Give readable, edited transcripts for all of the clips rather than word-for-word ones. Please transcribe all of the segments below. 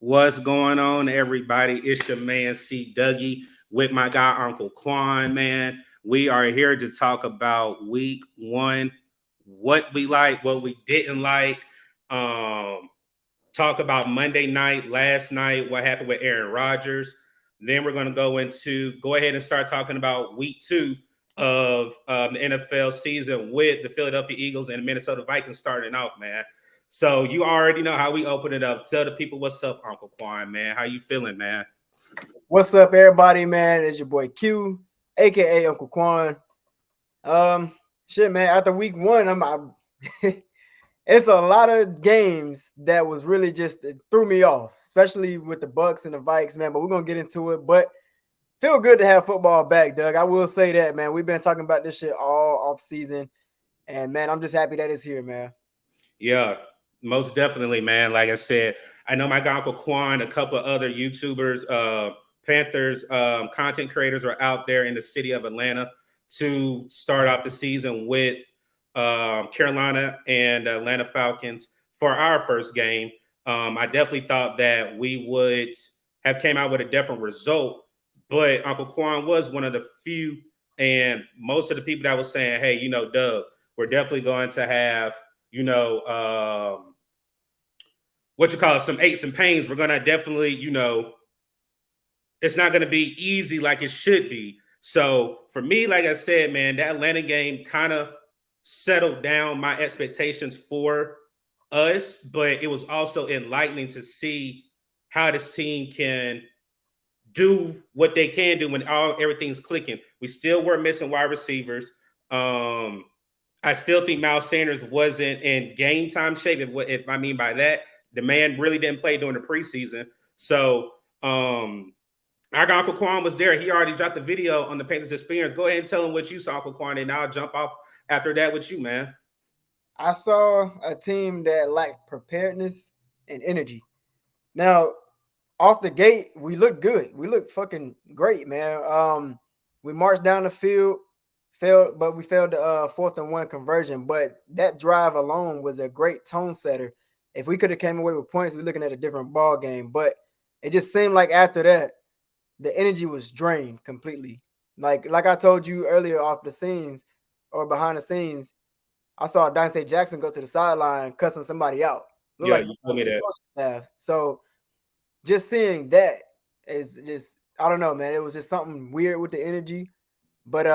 What's going on, everybody? It's your man C Dougie with my guy Uncle Quan, man. We are here to talk about week one, what we like, what we didn't like. Um, Talk about Monday night, last night, what happened with Aaron Rodgers. Then we're going to go ahead and start talking about week two of the NFL season with the Philadelphia Eagles and the Minnesota Vikings starting off, man. So you already know how we open it up. Tell the people what's up, Uncle Quan, man. How you feeling, man? What's up, everybody, man? It's your boy Q, aka Uncle Quan. Shit, man. After week one, it's a lot of games that was really just it threw me off, especially with the Bucks and the Vikes, man. But we're gonna get into it. But feel good to have football back, Doug. I will say that, man. We've been talking about this shit all off season, and man, I'm just happy that it's here, man. Yeah, most definitely, man. Like I said, I know my guy Uncle Quan, a couple of other YouTubers, Panthers content creators are out there in the city of Atlanta to start off the season with Carolina and Atlanta Falcons for our first game. I definitely thought that we would have came out with a different result, but Uncle Quan was one of the few and most of the people that was saying, "Hey, Doug, we're definitely going to have." What you call it, some aches and pains. We're gonna definitely, it's not gonna be easy like it should be. So for me, like I said, man, that Atlanta game kind of settled down my expectations for us, but it was also enlightening to see how this team can do what they can do when everything's clicking. We still were missing wide receivers. I still think Miles Sanders wasn't in game time shape. If I mean by that, the man really didn't play during the preseason. So our guy Uncle Quan was there. He already dropped the video on the Panthers Exprience. Go ahead and tell him what you saw, Uncle Quan, and I'll jump off after that with you, man. I saw a team that lacked preparedness and energy. Now, off the gate, we look good. We look fucking great, man. We marched down the field, we failed the 4th-and-1 conversion. But that drive alone was a great tone setter. If we could have came away with points, we're looking at a different ball game. But it just seemed like after that, the energy was drained completely. Like I told you earlier off the scenes or behind the scenes, I saw Dante Jackson go to the sideline cussing somebody out. Looked Yeah, like you told me that. so just seeing that is just I don't know, man. It was just something weird with the energy. But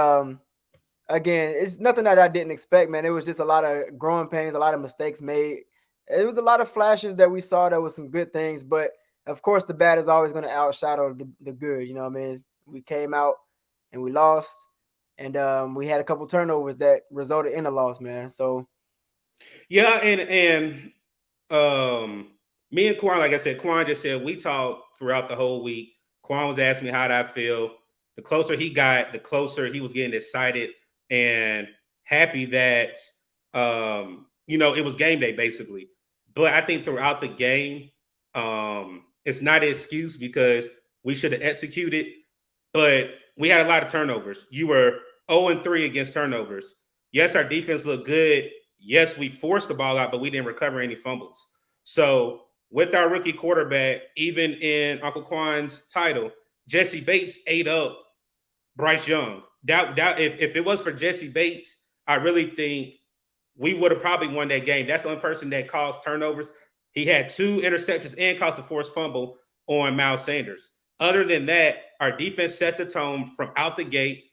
again, it's nothing that I didn't expect, man. It was just a lot of growing pains, a lot of mistakes made. It was a lot of flashes that we saw. There was some good things, but of course, the bad is always going to outshadow the good. You know what I mean? We came out and we lost, and we had a couple turnovers that resulted in a loss, man. So yeah, and me and Quan, like I said, Quan just said we talked throughout the whole week. Quan was asking me how did I feel. The closer he got, the closer he was getting excited and happy that it was game day basically. But I think throughout the game, it's not an excuse because we should have executed, but we had a lot of turnovers. You were 0-3 against turnovers. Yes, our defense looked good. Yes, we forced the ball out, but we didn't recover any fumbles. So with our rookie quarterback, even in Uncle Quan's title, Jesse Bates ate up Bryce Young. That if it was for Jesse Bates, I really think we would have probably won that game. That's the only person that caused turnovers. He had 2 interceptions and caused a forced fumble on Miles Sanders. Other than that, our defense set the tone from out the gate.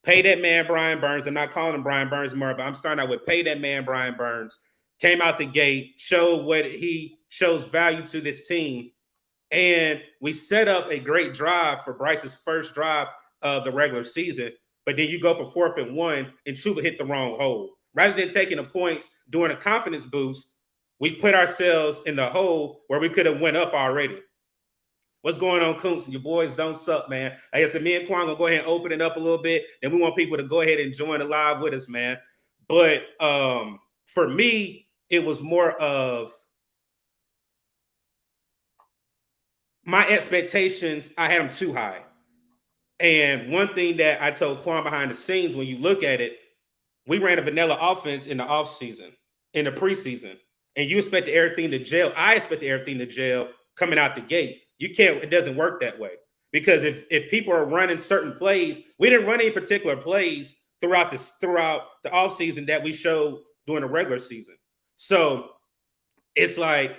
Pay that man Brian Burns. I'm not calling him Brian Burns more, but I'm starting out with pay that man Brian Burns. Came out the gate, showed what he shows value to this team. And we set up a great drive for Bryce's first drive of the regular season. But then you go for 4th-and-1 and Chuba hit the wrong hole. Rather than taking the points, doing a confidence boost, we put ourselves in the hole where we could have went up already. What's going on, Coops? Your boys don't suck, man. Like I said, me and Quan gonna go ahead and open it up a little bit. Then we want people to go ahead and join the live with us, man. But for me, it was more of my expectations. I had them too high. And one thing that I told Quan behind the scenes, when you look at it, we ran a vanilla offense in the offseason, in the preseason. And you expected everything to gel. I expected everything to gel coming out the gate. It doesn't work that way. Because if people are running certain plays, we didn't run any particular plays throughout the offseason that we showed during the regular season. So it's like,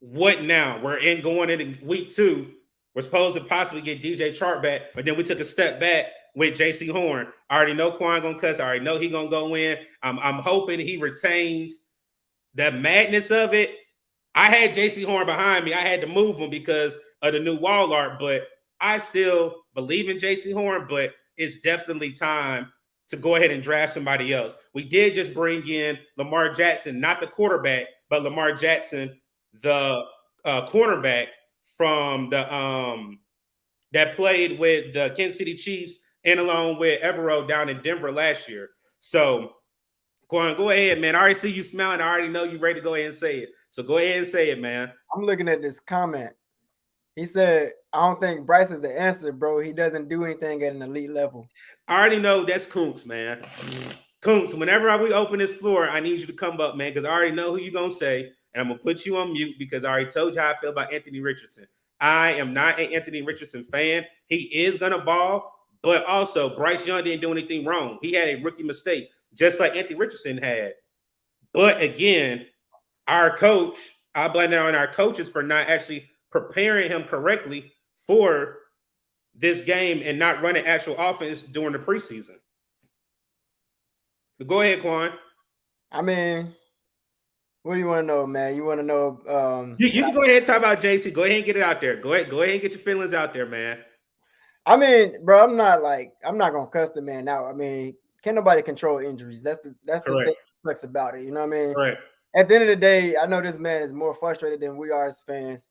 what now? We're going into week 2. We're supposed to possibly get DJ Chark back, but then we took a step back with J.C. Horn. I already know Quan gonna cuss. I already know he gonna go in. I'm hoping he retains the madness of it. I had J.C. Horn behind me. I had to move him because of the new wall art, but I still believe in J.C. Horn, but it's definitely time to go ahead and draft somebody else. We did just bring in Lamar Jackson, not the quarterback, but Lamar Jackson, the cornerback from the that played with the Kansas City Chiefs and along with Evero down in Denver last year. So go ahead, man. I already see you smiling. I already know you're ready to go ahead and say it. So go ahead and say it, man. I'm looking at this comment. He said, I don't think Bryce is the answer, bro. He doesn't do anything at an elite level. I already know that's Koontz, man. Koontz, whenever we open this floor, I need you to come up, man, because I already know who you're going to say, and I'm going to put you on mute because I already told you how I feel about Anthony Richardson. I am not an Anthony Richardson fan. He is going to ball, but also Bryce Young didn't do anything wrong. He had a rookie mistake, just like Anthony Richardson had. But again, our coach, I blame it on our coaches for not actually preparing him correctly for this game and not running actual offense during the preseason. But go ahead, Quan. I mean, what do you want to know, man? You want to know? You can go ahead and talk about JC. Go ahead and get it out there. Go ahead and get your feelings out there, man. I mean, bro, I'm not gonna cuss the man out. I mean, can't nobody control injuries. That's the thing flex about it. You know what I mean? Right. At the end of the day, I know this man is more frustrated than we are as fans.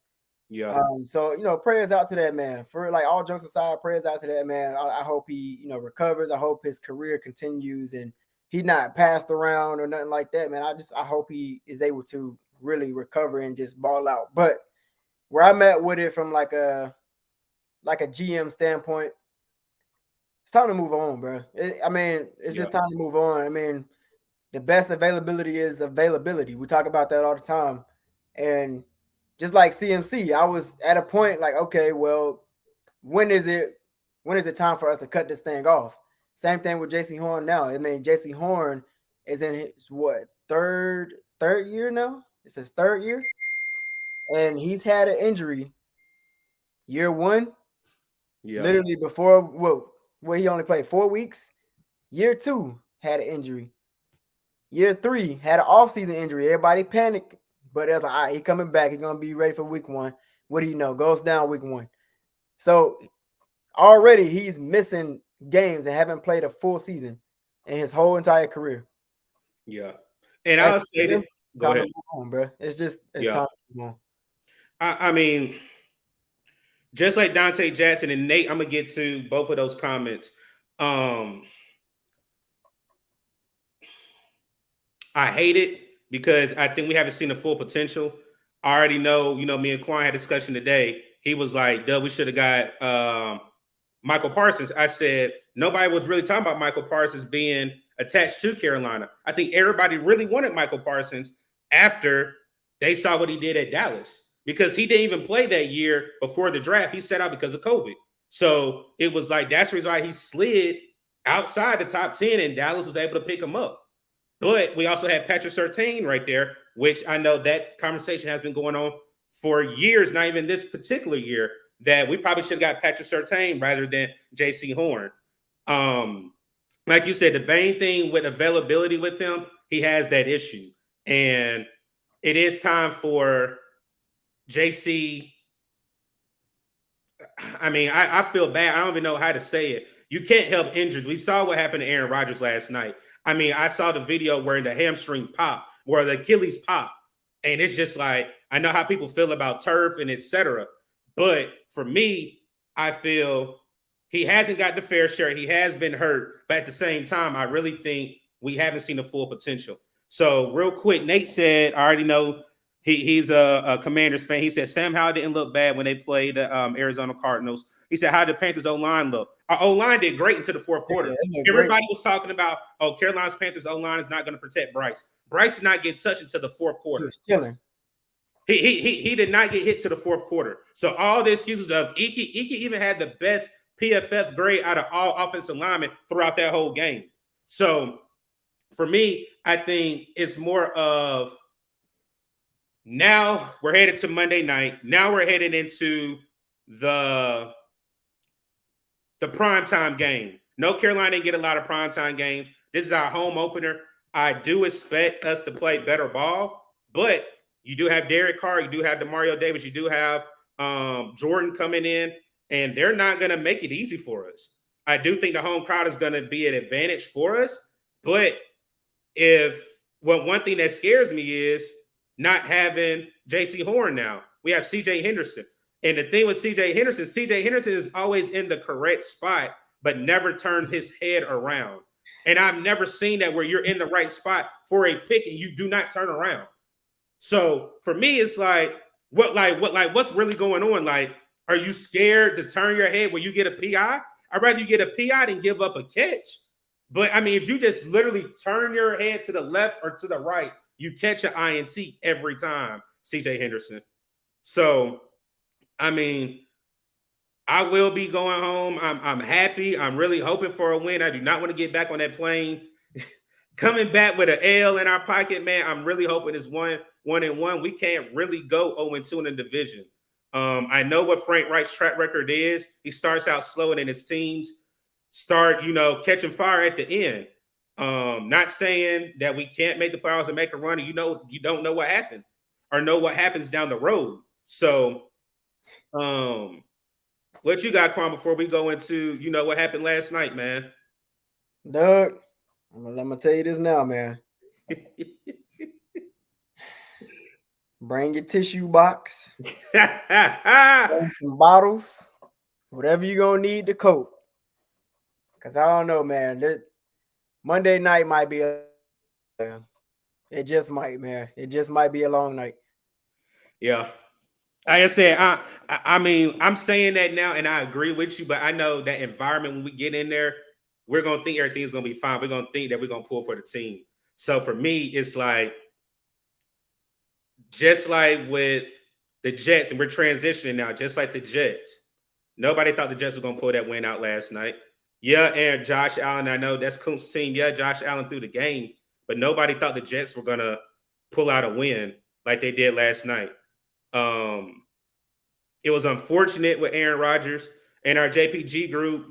Yeah. So prayers out to that man. For like all jokes aside, prayers out to that man. I hope he recovers. I hope his career continues and he's not passed around or nothing like that, man. I hope he is able to really recover and just ball out. But where I'm at with it from like a GM standpoint, it's time to move on, bro. It's just time to move on. I mean, the best availability is availability. We talk about that all the time. And just like CMC, I was at a point like, okay, well, when is it time for us to cut this thing off? Same thing with JC Horn now. I mean, JC Horn is in his third year now? It's his 3rd year. And he's had an injury year 1. Yeah. Literally before he only played 4 weeks. Year 2 had an injury. Year 3 had an offseason injury. Everybody panicked. But it was like, all right, he's coming back. He's going to be ready for week 1. What do you know? Goes down week 1. So already he's missing games and haven't played a full season in his whole entire career. Yeah. And I'll say that. Go ahead. On, bro. It's time to move on. I mean, just like Dante Jackson and Nate, I'm going to get to both of those comments. I hate it because I think we haven't seen the full potential. I already know, me and Quan had a discussion today. He was like, we should have got Michael Parsons. I said, nobody was really talking about Michael Parsons being attached to Carolina. I think everybody really wanted Michael Parsons after they saw what he did at Dallas because he didn't even play that year before the draft. He sat out because of COVID. So it was like, that's the reason why he slid outside the top 10 and Dallas was able to pick him up. But we also had Patrick Surtain right there, which I know that conversation has been going on for years, not even this particular year, that we probably should have got Patrick Surtain rather than J.C. Horn. Like you said, the main thing with availability with him, he has that issue. And it is time for J.C. I mean, I feel bad. I don't even know how to say it. You can't help injuries. We saw what happened to Aaron Rodgers last night. I mean, I saw the video where the hamstring popped, where the Achilles popped. And it's just like, I know how people feel about turf and etc. But for me, I feel he hasn't got the fair share. He has been hurt. But at the same time, I really think we haven't seen the full potential. So real quick, Nate said, I already know he's a Commanders fan. He said, Sam Howell didn't look bad when they played the Arizona Cardinals. He said, how did Panthers O-line look? Our O-line did great into the 4th quarter. Yeah, everybody was talking about, Carolina's Panthers O-line is not going to protect Bryce. Bryce did not get touched until the 4th quarter. He was chilling. He did not get hit to the fourth quarter. So all the excuses of Ike even had the best PFF grade out of all offensive linemen throughout that whole game. So for me, I think it's more of now we're headed to Monday night. Now we're heading into the primetime game. No, Carolina didn't get a lot of primetime games. This is our home opener. I do expect us to play better ball, but you do have Derek Carr, you do have Demario Davis, you do have Jordan coming in, and they're not going to make it easy for us. I do think the home crowd is going to be an advantage for us, but one thing that scares me is not having J.C. Horn now. We have C.J. Henderson. And the thing with C.J. Henderson is always in the correct spot, but never turns his head around. And I've never seen that where you're in the right spot for a pick and you do not turn around. So for me, it's what's really going on? Like, are you scared to turn your head when you get a PI? I'd rather you get a PI than give up a catch. But I mean, if you just literally turn your head to the left or to the right, you catch an INT every time, C.J. Henderson. So, I mean, I will be going home. I'm happy. I'm really hoping for a win. I do not want to get back on that plane. Coming back with an L in our pocket, man, I'm really hoping it's 1-1. We can't really go 0-2 in the division. I know what Frank Wright's track record is. He starts out slow and then his teams start, catching fire at the end. Not saying that we can't make the playoffs and make a run. And you don't know what happened or know what happens down the road. So, what you got, Quan, before we go into, what happened last night, man? Doug, I'm gonna tell you this now, man. Bring your tissue box, bring some bottles, whatever you're gonna need to cope. Cause I don't know, man. Monday night might be it just might, man. It just might be a long night. Yeah. Like I said, I mean, I'm saying that now, and I agree with you, but I know that environment when we get in there, we're gonna think everything's gonna be fine. We're gonna think that we're gonna pull for the team. So for me, it's like just like with the Jets, and we're transitioning now, just like the Jets. Nobody thought the Jets were gonna pull that win out last night. Yeah, and Josh Allen, I know that's Kuntz' team. Yeah, Josh Allen threw the game, but nobody thought the Jets were gonna pull out a win like they did last night. It was unfortunate with Aaron Rodgers and our JPG group.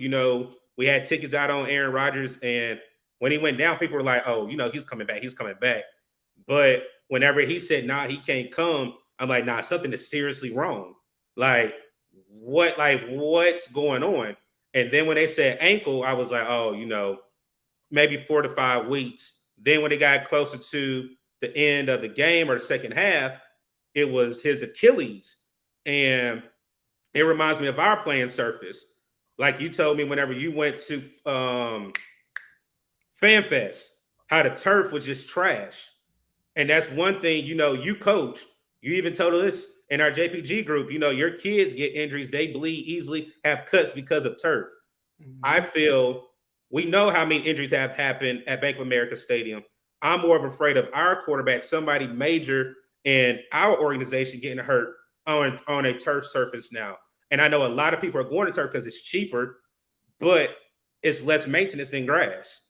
We had tickets out on Aaron Rodgers, and when he went down, people were like, "Oh, he's coming back. He's coming back." But whenever he said, "Nah, he can't come," I'm like, "Nah, something is seriously wrong. Like, what's going on?" And then when they said ankle, I was like, "Oh, maybe 4 to 5 weeks." Then when it got closer to the end of the game or the second half, it was his Achilles. And it reminds me of our playing surface. Like you told me whenever you went to FanFest, how the turf was just trash. And that's one thing, you coach. You even told us in our JPG group, your kids get injuries. They bleed easily, have cuts because of turf. Mm-hmm. I feel we know how many injuries have happened at Bank of America Stadium. I'm more of afraid of our quarterback, somebody major in our organization getting hurt on a turf surface now. And I know a lot of people are going to turf because it's cheaper, but it's less maintenance than grass.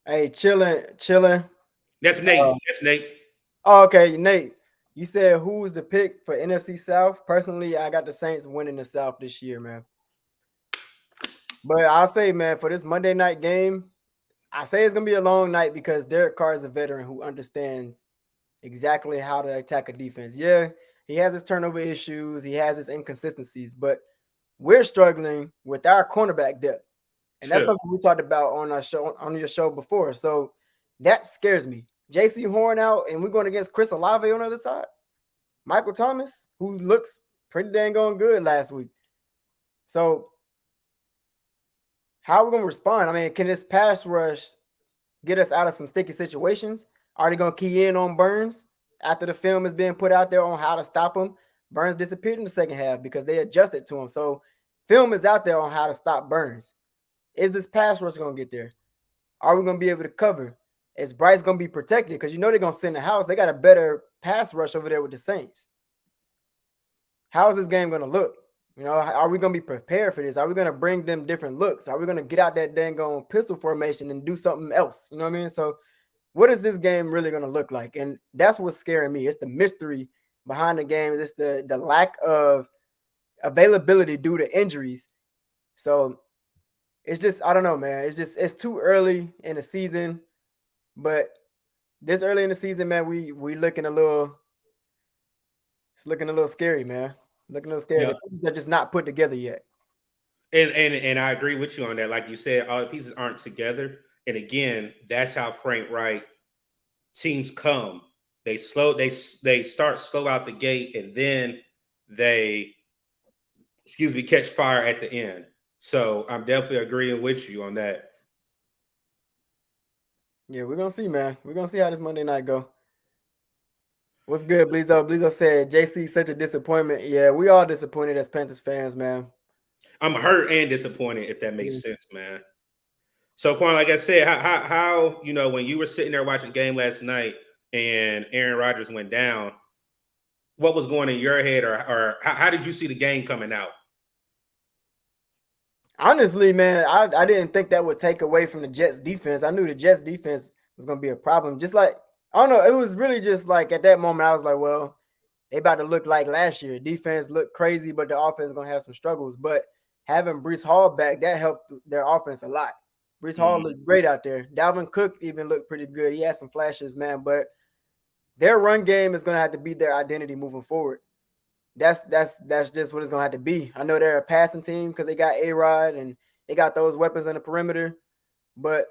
Hey, chilling. That's Nate. That's Nate. Oh, okay, Nate. You said who's the pick for NFC South? Personally, I got the Saints winning the South this year, man. But I'll say, man, for this Monday night game, I say it's going to be a long night because Derek Carr is a veteran who understands exactly how to attack a defense. Yeah, he has his turnover issues. He has his inconsistencies, but we're struggling with our cornerback depth. And that's something we talked about on your show before. So that scares me. J.C. Horn out, and we're going against Chris Olave on the other side. Michael Thomas, who looks pretty dang on good last week. So how are we going to respond? I mean, can this pass rush get us out of some sticky situations? Are they going to key in on Burns after the film is being put out there on how to stop him? Burns disappeared in the second half because they adjusted to him. So film is out there on how to stop Burns. Is this pass rush going to get there? Are we going to be able to cover? is Bryce going to be protected? Because they're going to send the house. They got a better pass rush over there with the Saints. How is this game going to look? Are we going to be prepared for this? Are we going to bring them different looks? Are we going to get out that dang on pistol formation and do something else? You know what I mean? So what is this game really going to look like? And that's what's scaring me. It's the mystery behind the game. It's the lack of availability due to injuries. So it's just, I don't know, man. It's too early in the season. But this early in the season, man, we looking a little scary, man. Looking a little scary. Yeah. The pieces are just not put together yet. And I agree with you on that. Like you said, all the pieces aren't together. And again, that's how Frank Wright teams come. They start slow out the gate, and then they catch fire at the end. So I'm definitely agreeing with you on that. Yeah, we're gonna see, man. We're gonna see how this Monday night go. What's good, Bleezo? Bleezo said JC such a disappointment. Yeah, we all disappointed as Panthers fans, man. I'm hurt and disappointed, if that makes sense, man. So, Quan, like I said, how when you were sitting there watching the game last night and Aaron Rodgers went down, what was going in your head, or how did you see the game coming out? Honestly, man, I didn't think that would take away from the Jets defense. I knew the Jets defense was going to be a problem. Just like, I don't know, it was really just like at that moment, I was like, well, they about to look like last year. Defense looked crazy, but the offense is going to have some struggles. But having Breece Hall back, that helped their offense a lot. Breece Hall looked great out there. Dalvin Cook even looked pretty good. He had some flashes, man. But their run game is going to have to be their identity moving forward. That's just what it's gonna have to be. I know they're a passing team because they got A-Rod and they got those weapons on the perimeter, but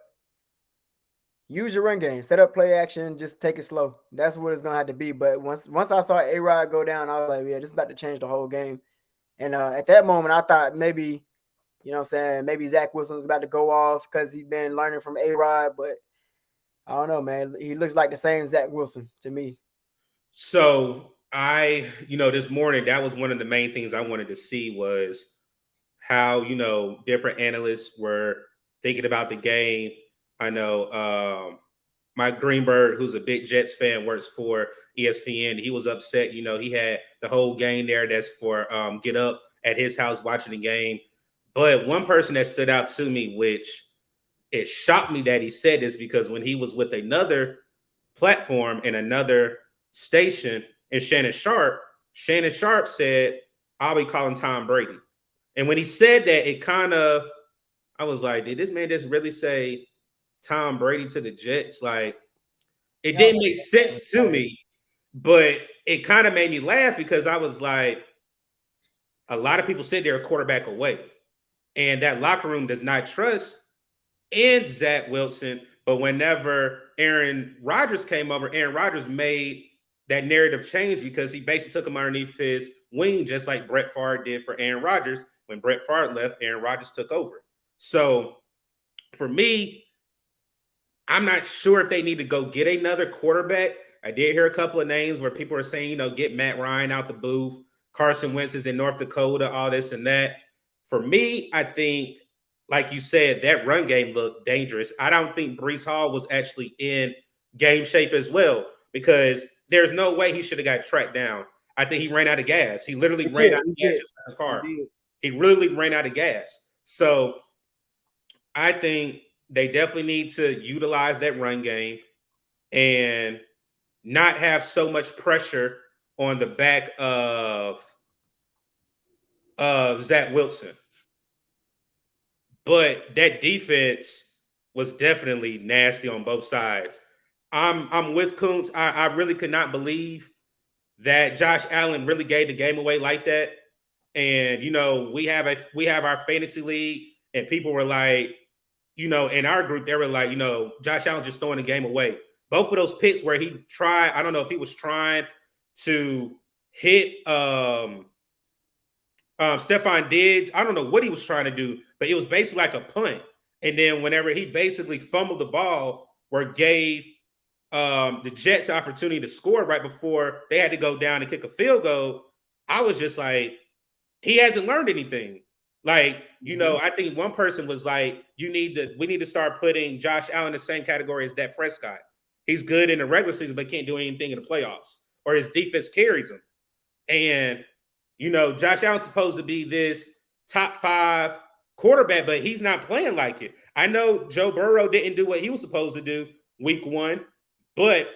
use your run game, set up play action, just take it slow. That's what it's gonna have to be. But once I saw A-Rod go down, I was like, yeah, this is about to change the whole game. And at that moment, I thought maybe, maybe Zach Wilson was about to go off because he's been learning from A-Rod, but I don't know, man. He looks like the same Zach Wilson to me. So this morning, that was one of the main things I wanted to see was how, different analysts were thinking about the game. I know Mike Greenberg, who's a big Jets fan, works for ESPN. He was upset. He had the whole game there that's for Get Up at his house watching the game. But one person that stood out to me, which it shocked me that he said this, because when he was with another platform and another station, and Shannon Sharp said, I'll be calling Tom Brady. And when he said that, I was like, did this man just really say Tom Brady to the Jets? Like, it didn't make sense to me, but it kind of made me laugh because I was like, a lot of people said they're a quarterback away. And that locker room does not trust in Zach Wilson. But whenever Aaron Rodgers came over, Aaron Rodgers made that narrative change because he basically took him underneath his wing, just like Brett Favre did for Aaron Rodgers. When Brett Favre left, Aaron Rodgers took over. So for me, I'm not sure if they need to go get another quarterback. I did hear a couple of names where people are saying, get Matt Ryan out the booth. Carson Wentz is in North Dakota, all this and that. For me, I think, like you said, that run game looked dangerous. I don't think Breece Hall was actually in game shape as well, because there's no way he should have got tracked down. I think he ran out of gas. He literally ran out of gas just like a car. He really ran out of gas. So I think they definitely need to utilize that run game and not have so much pressure on the back of Zach Wilson. But that defense was definitely nasty on both sides. I'm with Kuntz. I really could not believe that Josh Allen really gave the game away like that. And we have our fantasy league, and people were like, in our group, they were like, Josh Allen just throwing the game away. Both of those picks where he tried, I don't know if he was trying to hit Stephon Diggs. I don't know what he was trying to do, but it was basically like a punt. And then whenever he basically fumbled the ball, or gave the Jets opportunity to score right before they had to go down and kick a field goal, I was just like, he hasn't learned anything. Like, I think one person was like, we need to start putting Josh Allen in the same category as Dak Prescott. He's good in the regular season, but can't do anything in the playoffs, or his defense carries him. And, Josh Allen's supposed to be this top 5 quarterback, but he's not playing like it. I know Joe Burrow didn't do what he was supposed to do week 1, but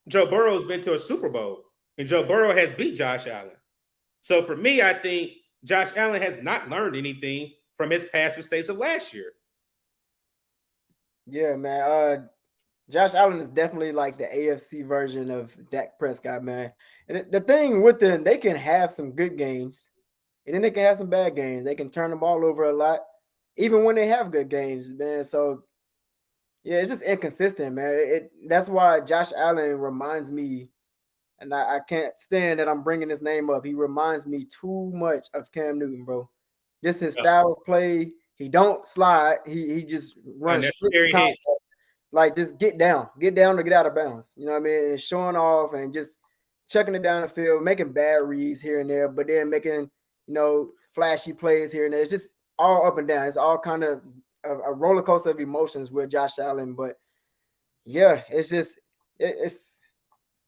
Joe Burrow's been to a Super Bowl, and Joe Burrow has beat Josh Allen. So for me, I think Josh Allen has not learned anything from his past mistakes of last year. Yeah, man. Josh Allen is definitely like the AFC version of Dak Prescott, man. And the thing with them, they can have some good games, and then they can have some bad games. They can turn the ball over a lot, even when they have good games, man. So, yeah, it's just inconsistent, man. That's why Josh Allen reminds me, and I can't stand that I'm bringing his name up. He reminds me too much of Cam Newton, bro. Just his style of play. He don't slide. He just runs unnecessary hits. Like, just get down to get out of bounds. You know what I mean? And showing off and just checking it down the field, making bad reads here and there, but then making, flashy plays here and there. It's just all up and down. It's all kind of a roller coaster of emotions with Josh Allen. But yeah, it's just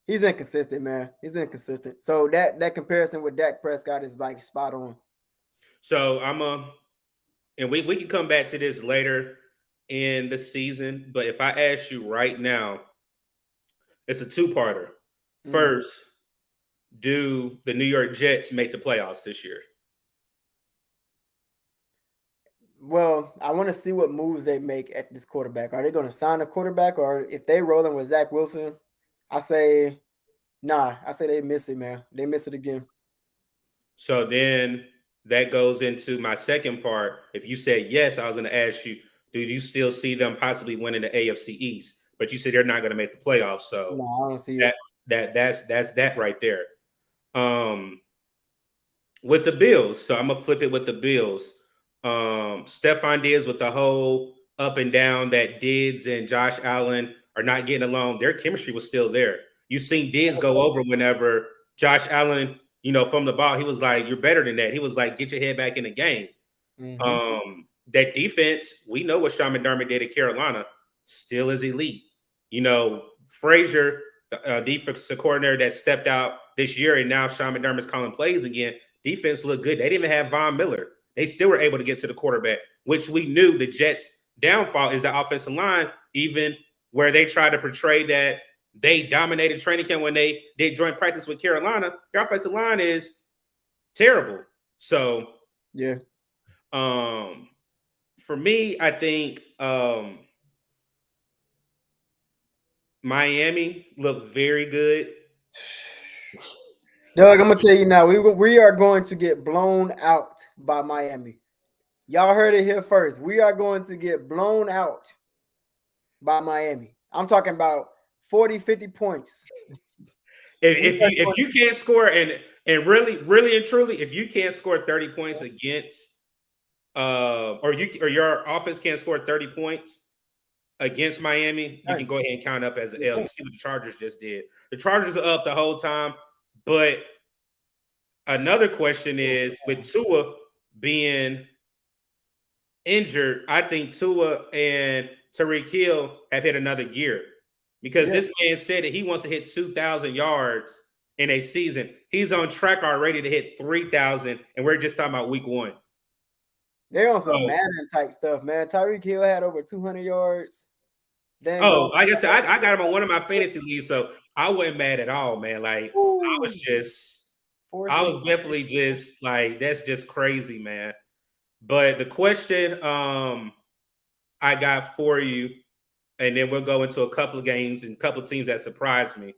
he's inconsistent, man. He's inconsistent. So that comparison with Dak Prescott is like spot on. So and we can come back to this later in the season, but if I ask you right now, it's a 2-parter. First, do the New York Jets make the playoffs this year? Well, I want to see what moves they make at this quarterback. Are they going to sign a quarterback, or if they rolling with Zach Wilson? I say, nah. I say they miss it, man. They miss it again. So then that goes into my second part. If you said yes, I was going to ask you, do you still see them possibly winning the AFC East? But you said they're not going to make the playoffs. So no, I don't see that's that right there. With the Bills, so I'm gonna flip it with the Bills. Stephon Diggs with the whole up and down that Diggs and Josh Allen are not getting along. Their chemistry was still there. You seen Diggs go over whenever Josh Allen, from the ball, he was like, "You're better than that." He was like, "Get your head back in the game." That defense, we know what Sean McDermott did at Carolina, still is elite. Frazier, the defensive coordinator that stepped out this year, and now Sean McDermott's calling plays again. Defense looked good. They didn't even have Von Miller. They still were able to get to the quarterback, which we knew the Jets' downfall is the offensive line, even where they tried to portray that they dominated training camp when they did joint practice with Carolina. Their offensive line is terrible. So, yeah. For me, I think Miami looked very good. Doug, I'm gonna tell you now, we are going to get blown out by Miami. Y'all heard it here first. We are going to get blown out by Miami. I'm talking about 40, 50 points. If you can't score and really and truly, if you can't score 30 points against or your offense can't score 30 points against Miami, you can go ahead and count up as an L. You see what the Chargers just did. The Chargers are up the whole time. But another question is, with Tua being injured, I think Tua and Tyreek Hill have hit another gear, because this man said that he wants to hit 2,000 yards in a season. He's on track already to hit 3,000, and we're just talking about week 1. They're on some Madden type stuff, man. Tyreek Hill had over 200 yards. Like I said, I got him on one of my fantasy leagues, so I wasn't mad at all, man. Like, I was definitely just like, that's just crazy, man. But the question I got for you, and then we'll go into a couple of games and a couple of teams that surprised me.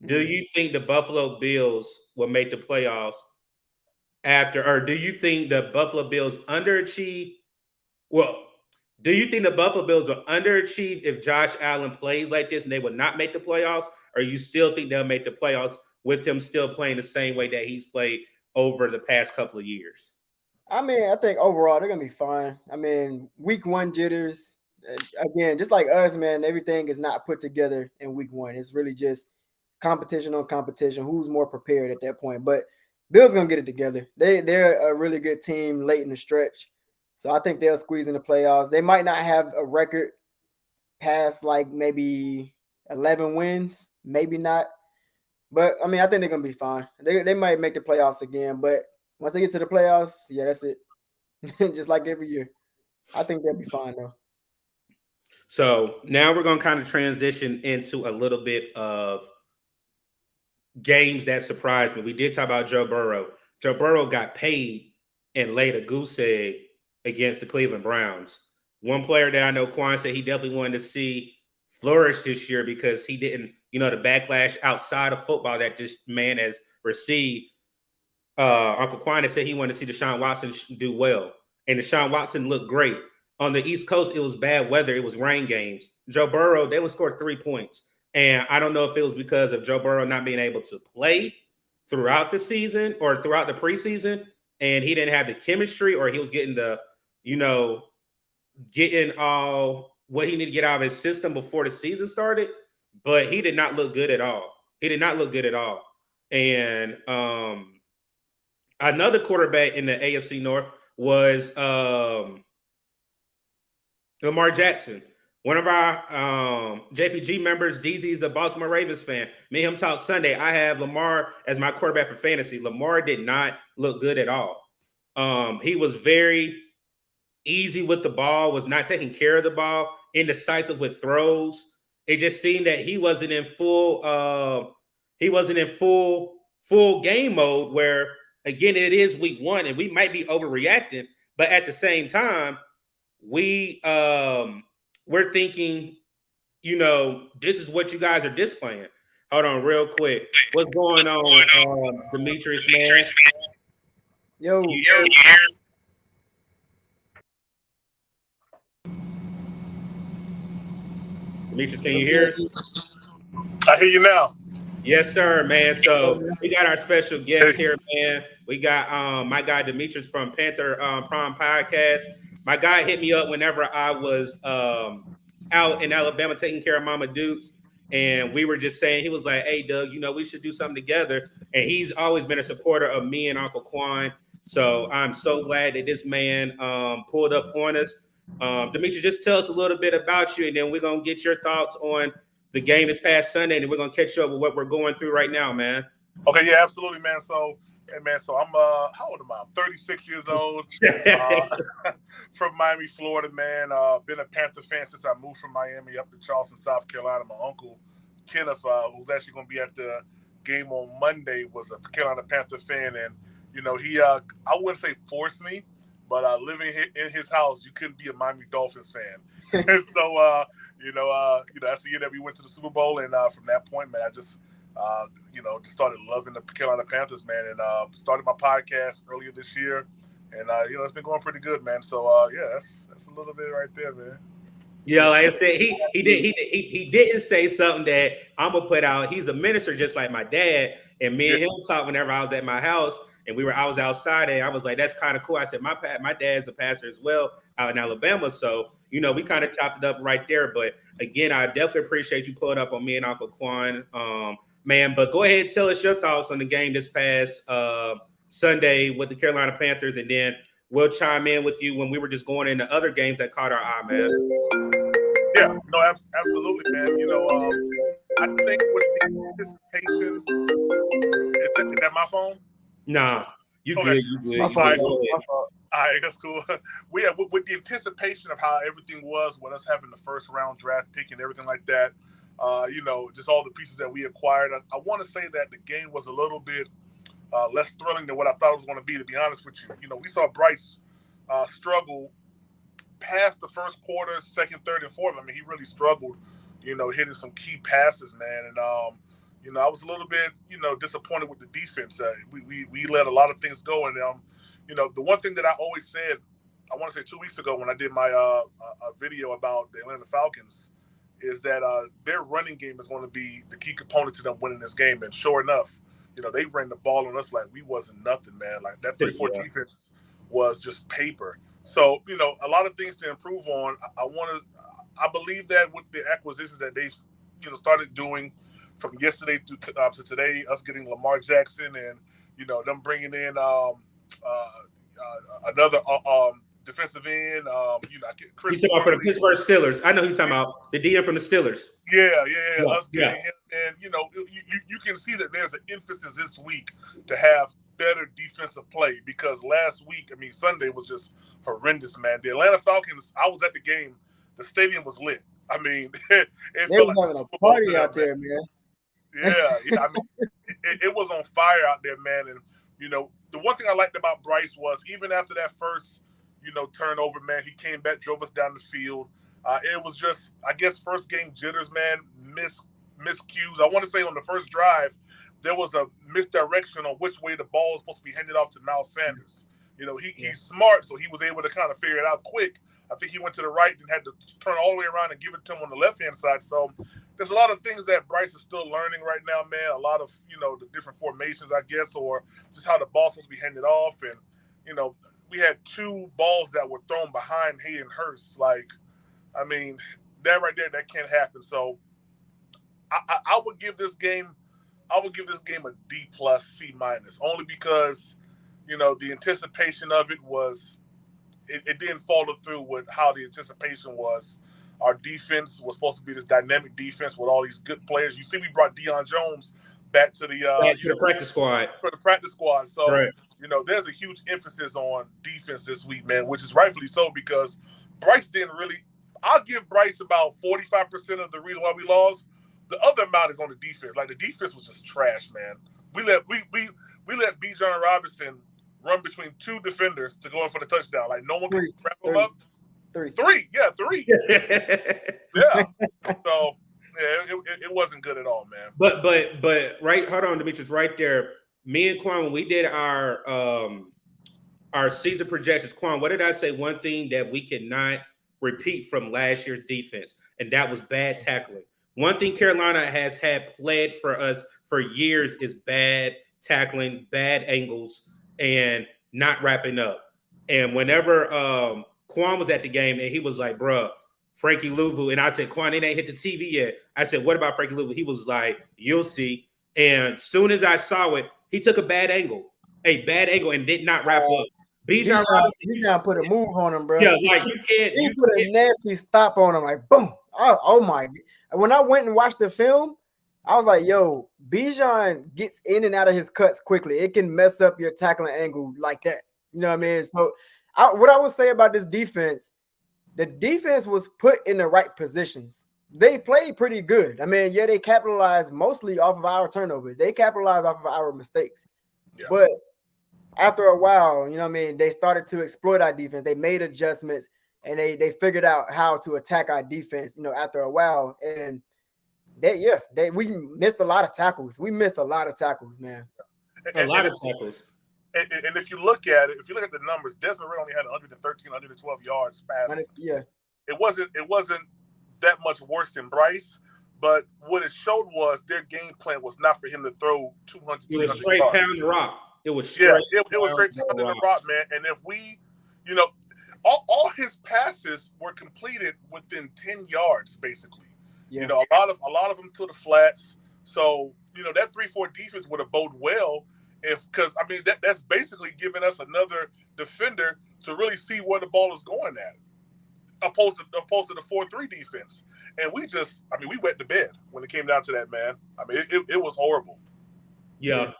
Do you think the Buffalo Bills will make the playoffs or do you think the Buffalo Bills underachieve? Well, do you think the Buffalo Bills will underachieve if Josh Allen plays like this and they will not make the playoffs? Or you still think they'll make the playoffs with him still playing the same way that he's played over the past couple of years? I mean, I think overall they're going to be fine. I mean, week 1 jitters. Again, just like us, man, everything is not put together in week 1. It's really just competition on competition. Who's more prepared at that point? But Bills going to get it together. They're a really good team late in the stretch. So I think they'll squeeze in the playoffs. They might not have a record past like maybe 11 wins, maybe not. But I mean, I think they're gonna be fine. They might make the playoffs again, but once they get to the playoffs, yeah, that's it. Just like every year. I think they'll be fine though. So now we're going to kind of transition into a little bit of games that surprised me. We did talk about Joe Burrow. Joe Burrow got paid and laid a goose egg against the Cleveland Browns. One player that I know Quan said he definitely wanted to see flourish this year because he didn't, the backlash outside of football that this man has received. Uncle Quan has said he wanted to see Deshaun Watson do well. And Deshaun Watson looked great. On the East Coast, it was bad weather. It was rain games. Joe Burrow, they would score 3 points. And I don't know if it was because of Joe Burrow not being able to play throughout the season or throughout the preseason, and he didn't have the chemistry, or he was getting getting all what he needed to get out of his system before the season started. But he did not look good at all. He did not look good at all. And another quarterback in the AFC North was Lamar Jackson. One of our JPG members, DZ, is a Baltimore Ravens fan. Me and him talked Sunday. I have Lamar as my quarterback for fantasy. Lamar did not look good at all. He was very easy with the ball, was not taking care of the ball, indecisive with throws. It just seemed that he wasn't in full game mode, where again, it is week 1 and we might be overreacting, but at the same time, we're thinking, this is what you guys are displaying. Hold on real quick. What's going on, Demetrius, man? Yo. Demetrius, can you hear us? I hear you now. Yes, sir, man. So we got our special guest here, man. We got my guy Demetrius from Panther Prime Podcast. My guy hit me up whenever I was out in Alabama taking care of Mama Dukes. And we were just saying, he was like, hey, Doug, we should do something together. And he's always been a supporter of me and Uncle Quan. So I'm so glad that this man pulled up on us. Demetrius, just tell us a little bit about you, and then we're going to get your thoughts on the game this past Sunday, and we're going to catch you up with what we're going through right now, man. Okay, yeah, absolutely, man. So, hey, man, so I'm, how old am I? I'm 36 years old, from Miami, Florida, man. Been a Panther fan since I moved from Miami up to Charleston, South Carolina. My uncle, Kenneth, who's actually going to be at the game on Monday, was a Carolina Panther fan, and, he, I wouldn't say forced me, but living in his house, you couldn't be a Miami Dolphins fan. So, that's the year that we went to the Super Bowl, and from that point, man, I just, just started loving the Carolina Panthers, man, and started my podcast earlier this year, and it's been going pretty good, man. So, yeah, that's a little bit right there, man. Yeah, like I said, he didn't say something that I'm gonna put out. He's a minister, just like my dad, and me and him talked whenever I was at my house. And I was outside, and I was like, that's kind of cool. I said, my dad's a pastor as well out in Alabama. So, we kind of chopped it up right there. But again, I definitely appreciate you pulling up on me and Uncle Quan, man. But go ahead and tell us your thoughts on the game this past Sunday with the Carolina Panthers. And then we'll chime in with you when we were just going into other games that caught our eye, man. Yeah, no, absolutely, man. I think with the anticipation, is that my phone? Nah, you good. My fault. All right, that's cool. With the anticipation of how everything was, with us having the first round draft pick and everything like that, just all the pieces that we acquired, I want to say that the game was a little bit less thrilling than what I thought it was going to be, to be honest with you. We saw Bryce struggle past the first quarter, second, third, and fourth. I mean, he really struggled, hitting some key passes, man. And, I was a little bit, disappointed with the defense. We let a lot of things go. And, the one thing that I always said, I want to say 2 weeks ago when I did my a video about the Atlanta Falcons, is that their running game is going to be the key component to them winning this game. And sure enough, they ran the ball on us like we wasn't nothing, man. Like that 3-4 defense was just paper. So, a lot of things to improve on. I believe that with the acquisitions that they've, started doing from yesterday to today, us getting Lamar Jackson and, them bringing in another defensive end. Chris. You talking about for the Pittsburgh Steelers? I know who you're talking about. The DM from the Steelers. Yeah. Us Yeah. getting him, and you can see that there's an emphasis this week to have better defensive play, because last week, Sunday was just horrendous, man. The Atlanta Falcons, I was at the game. The stadium was lit. It They felt was like having a party out there, man. Yeah. It was on fire out there, man. And the one thing I liked about Bryce was, even after that first turnover, man, he came back, drove us down the field. It was just, I guess, first game jitters, man. Miscues. I want to say on the first drive, there was a misdirection on which way the ball was supposed to be handed off to Miles Sanders. He's smart, so he was able to kind of figure it out quick. I think he went to the right and had to turn all the way around and give it to him on the left-hand side. So there's a lot of things that Bryce is still learning right now, man. A lot of, the different formations, I guess, or just how the ball's supposed to be handed off. And, we had 2 balls that were thrown behind Hayden Hurst. That right there, that can't happen. So I would give this game a D+, C-, only because, the anticipation of it was, it didn't follow through with how the anticipation was. Our defense was supposed to be this dynamic defense with all these good players. You see, we brought Deion Jones back to the practice squad. For the practice squad. So, right. There's a huge emphasis on defense this week, man, which is rightfully so, because Bryce didn't really – I'll give Bryce about 45% of the reason why we lost. The other amount is on the defense. Like, the defense was just trash, man. We let Bijan Robinson run between 2 defenders to go in for the touchdown. Like, no one could wrap him up. Three. Yeah, 3. Yeah. So, it wasn't good at all, man. But right, hold on, Demetrius, right there. Me and Quan, when we did our season projections, Quan, what did I say? One thing that we cannot repeat from last year's defense, and that was bad tackling. One thing Carolina has had played for us for years is bad tackling, bad angles, and not wrapping up. And whenever Quan was at the game and he was like, bruh, Frankie Louvu, and I said, Quan, it ain't hit the TV yet. I said, what about Frankie Louvu? He was like, you'll see. And soon as I saw it, he took a bad angle, and did not wrap up. Bijan Robinson put a move on him, bro. Yeah, like you can't. He put a nasty stop on him, like boom. Oh my! When I went and watched the film, I was like, "Yo, Bijan gets in and out of his cuts quickly. It can mess up your tackling angle like that." You know what I mean? So, what I would say about this defense, the defense was put in the right positions. They played pretty good. They capitalized mostly off of our turnovers. They capitalized off of our mistakes. Yeah. But after a while, they started to exploit our defense. They made adjustments, and they figured out how to attack our defense, after a while. And we missed a lot of tackles. We missed a lot of tackles, man. A lot of tackles. And if you look at it, the numbers, Desmond Ray only had 113, 112 yards passing. Yeah. It wasn't that much worse than Bryce, but what it showed was their game plan was not for him to throw 200. It was straight pound the rock. It was straight. Yeah, it was straight pound the rock, man. And if we, all his passes were completed within 10 yards, basically. Yeah. A lot of them to the flats. So that 3-4 defense would have bode well because that's basically giving us another defender to really see where the ball is going at. Opposed to the 4-3 defense. And we wet the bed when it came down to that, man. It was horrible. Yeah.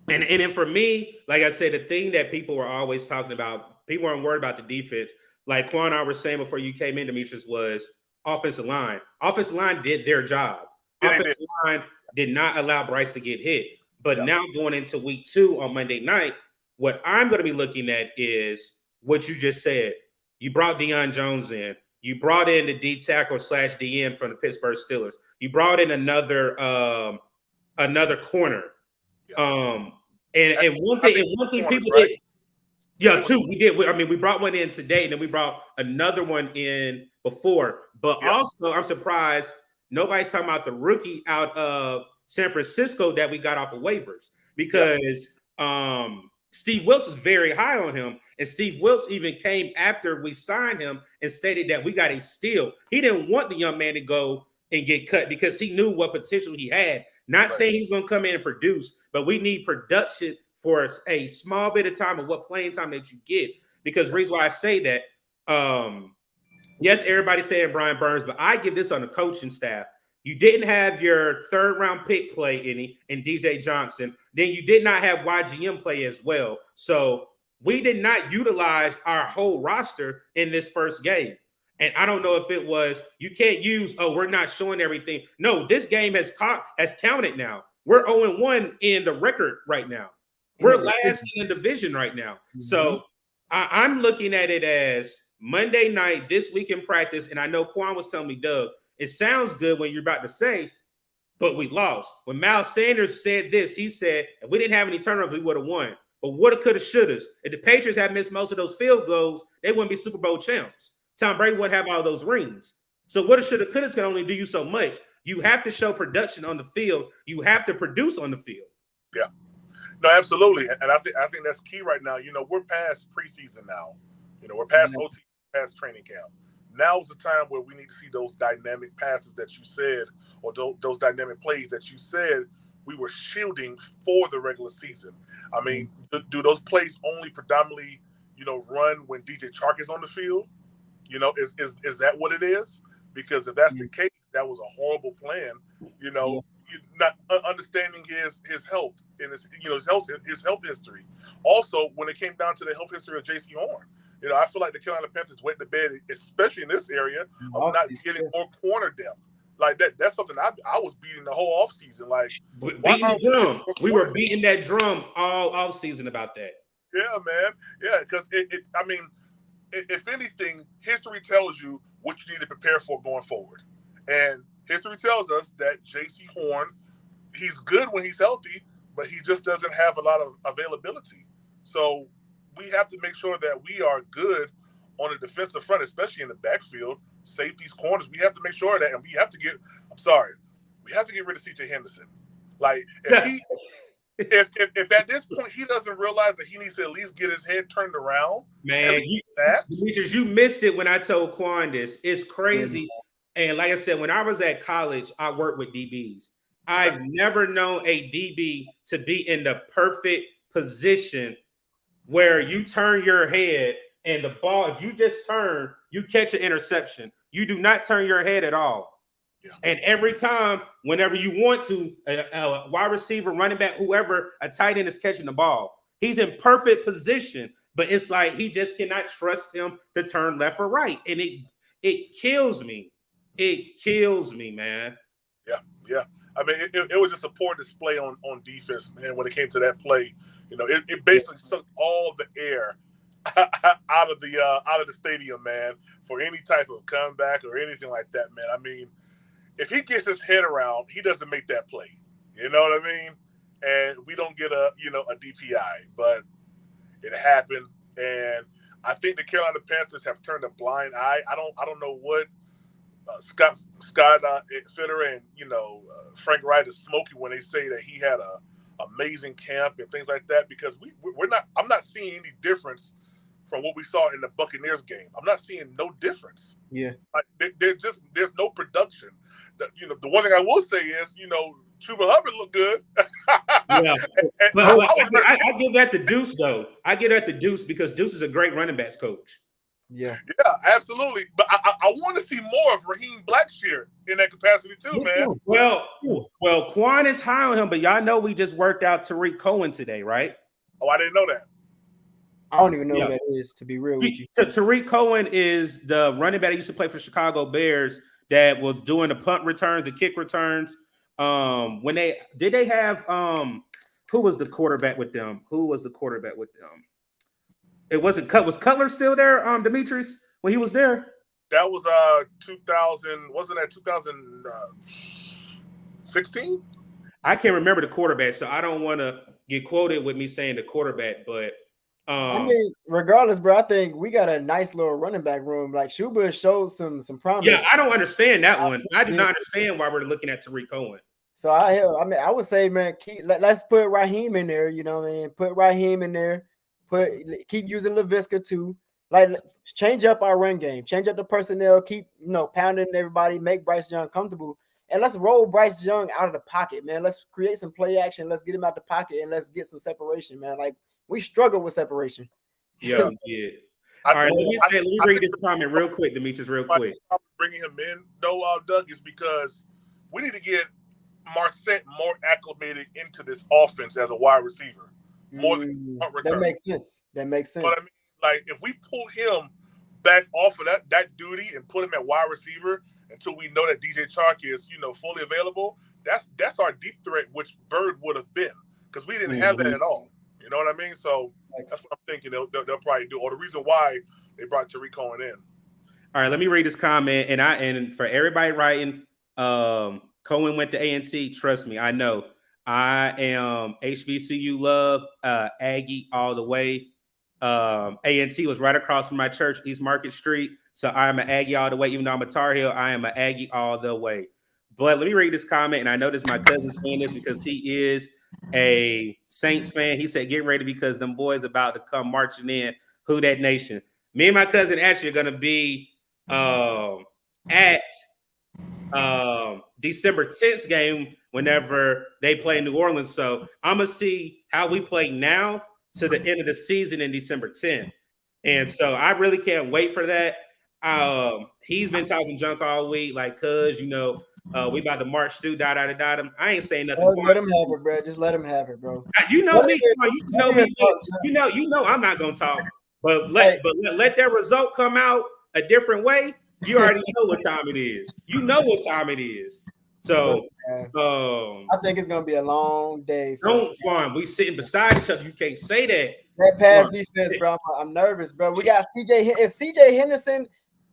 And then for me, like I said, the thing that people were always talking about, people weren't worried about the defense. Like Quan and I were saying before you came in, Demetrius, was offensive line. Offensive line did their job. Offensive line did not allow Bryce to get hit. But now going into week 2 on Monday night, what I'm going to be looking at is what you just said. You brought Deion Jones in. You brought in the D tackle / DN from the Pittsburgh Steelers. You brought in another corner. Yeah. And one thing people did. Yeah, 2. We did. We brought one in today, and then we brought another one in before. But also, I'm surprised nobody's talking about the rookie out of San Francisco that we got off of waivers, because Steve Wilks is very high on him. And Steve Wilks even came after we signed him and stated that we got a steal. He didn't want the young man to go and get cut because he knew what potential he had. Not saying he's going to come in and produce, but we need production for a small bit of time of what playing time that you get. Because the reason why I say that, yes, everybody's saying Brian Burns, but I give this on the coaching staff. You didn't have your third round pick play any and DJ Johnson. Then you did not have YGM play as well. So we did not utilize our whole roster in this first game. And I don't know if it was, you can't use, we're not showing everything. No, this game has counted now. We're 0-1 in the record right now. We're last in the division right now. Mm-hmm. So I'm looking at it as Monday night, this week in practice, and I know Quan was telling me, Doug, it sounds good when you're about to say, but we lost. When Miles Sanders said this, he said, if we didn't have any turnovers, we would have won. But woulda, coulda, shouldas. If the Patriots had missed most of those field goals, they wouldn't be Super Bowl champs. Tom Brady wouldn't have all those rings. So woulda, shoulda, couldas can only do you so much. You have to show production on the field. You have to produce on the field. Yeah. No, absolutely. And I think that's key right now. We're past preseason now. We're past OT, past training camp. Now is the time where we need to see those dynamic passes that you said, or those dynamic plays that you said we were shielding for the regular season. I mean, do those plays only predominantly, run when DJ Chark is on the field? Is that what it is? Because if that's the case, that was a horrible plan. Not understanding his health and his health history. Also, when it came down to the health history of J.C. Horn, I feel like the Carolina Panthers went to bed, especially in this area, of not getting more corner depth. Like that's something I was beating the whole offseason. Like beating the drum. We were beating that drum all offseason about that. Yeah, man. Yeah, because if anything, history tells you what you need to prepare for going forward. And history tells us that J.C. Horn, he's good when he's healthy, but he just doesn't have a lot of availability. So we have to make sure that we are good on the defensive front, especially in the backfield, safeties, corners. We have to make sure that, and we have to get rid of C.J. Henderson. Like, if at this point he doesn't realize that he needs to at least get his head turned around, man, you missed it when I told Quan this. It's crazy. Mm-hmm. And like I said, when I was at college, I worked with DBs. I've never known a DB to be in the perfect position where you turn your head and the ball, if you just turn, you catch an interception. You do not turn your head at all. Yeah. And every time, whenever you want to, a wide receiver, running back, whoever, a tight end is catching the ball. He's in perfect position, but it's like he just cannot trust him to turn left or right. And it kills me. It kills me, man. Yeah. I mean, it was just a poor display on defense, man, when it came to that play. It basically sucked all the air out of the stadium, man, for any type of comeback or anything like that, man. I mean, if he gets his head around, he doesn't make that play. You know what I mean? And we don't get a DPI, but it happened. And I think the Carolina Panthers have turned a blind eye. I don't know what Scott Fitterer and Frank Wright is smoking when they say that he had a amazing camp and things like that, because I'm not seeing any difference from what we saw in the Buccaneers game. I'm not seeing no difference. Yeah, like there's no production. The one thing I will say is Chuba Hubbard looked good. Yeah, I give that to Deuce though. I give that to Deuce because Deuce is a great running backs coach. Yeah, absolutely. But I want to see more of Raheem Blackshear in that capacity too, man. Well, Quan is high on him, but y'all know we just worked out Tariq Cohen today, right? Oh, I didn't know that. I don't even know who that is, to be real with you. Tariq Cohen is the running back that used to play for Chicago Bears that was doing the punt returns, the kick returns. When they have who was the quarterback with them? It wasn't was Cutler still there, Demetrius, when he was there? That was 2000, wasn't that 2016? I can't remember the quarterback, so I don't want to get quoted with me saying the quarterback, but I mean, regardless, bro, I think we got a nice little running back room. Like Schuba showed some promise. Yeah, I don't understand that one. I do not understand why we're looking at Tariq Cohen. So I would say, man, let's put Raheem in there. You know what I mean? Put Raheem in there. Keep using LaVisca too. Like, change up our run game. Change up the personnel. Keep pounding everybody. Make Bryce Young comfortable. And let's roll Bryce Young out of the pocket, man. Let's create some play action. Let's get him out the pocket and let's get some separation, man. Like, we struggle with separation. Yeah. All right, let me read this comment real quick, Demetrius, real quick. Bringing him in, though, Doug, is because we need to get Marset more acclimated into this offense as a wide receiver. More than that makes sense. That makes sense. But I mean, like, if we pull him back off of that duty and put him at wide receiver until we know that DJ Chark is, fully available, that's our deep threat, which Bird would have been, because we didn't have that at all. You know what I mean? So that's what I'm thinking they'll probably do, or the reason why they brought Tariq Cohen in. All right, let me read this comment, and for everybody writing, Cohen went to A&T. Trust me, I know. I am HBCU love, Aggie all the way. A&T was right across from my church, East Market Street. So I am an Aggie all the way. Even though I'm a Tar Heel, I am an Aggie all the way. But let me read this comment, and I know this my cousin saying this because he is a Saints fan. He said, "Get ready because them boys about to come marching in. Who that nation?" Me and my cousin actually are going to be at December 10th game whenever they play New Orleans. So I'm going to see how we play now to the end of the season in December 10th. And so I really can't wait for that. He's been talking junk all week, like, cuz, we about to march through, I ain't saying nothing. Let him have it, bro. Just let him have it, bro. You know me. You know me. You know I'm not going to talk. But let that result come out a different way. You already know what time it is. You know what time it is. So I think it's gonna be a long day. Don't Quan. We sitting beside each other. You can't say that. That pass defense, bro. I'm nervous, bro. We got CJ. If CJ Henderson,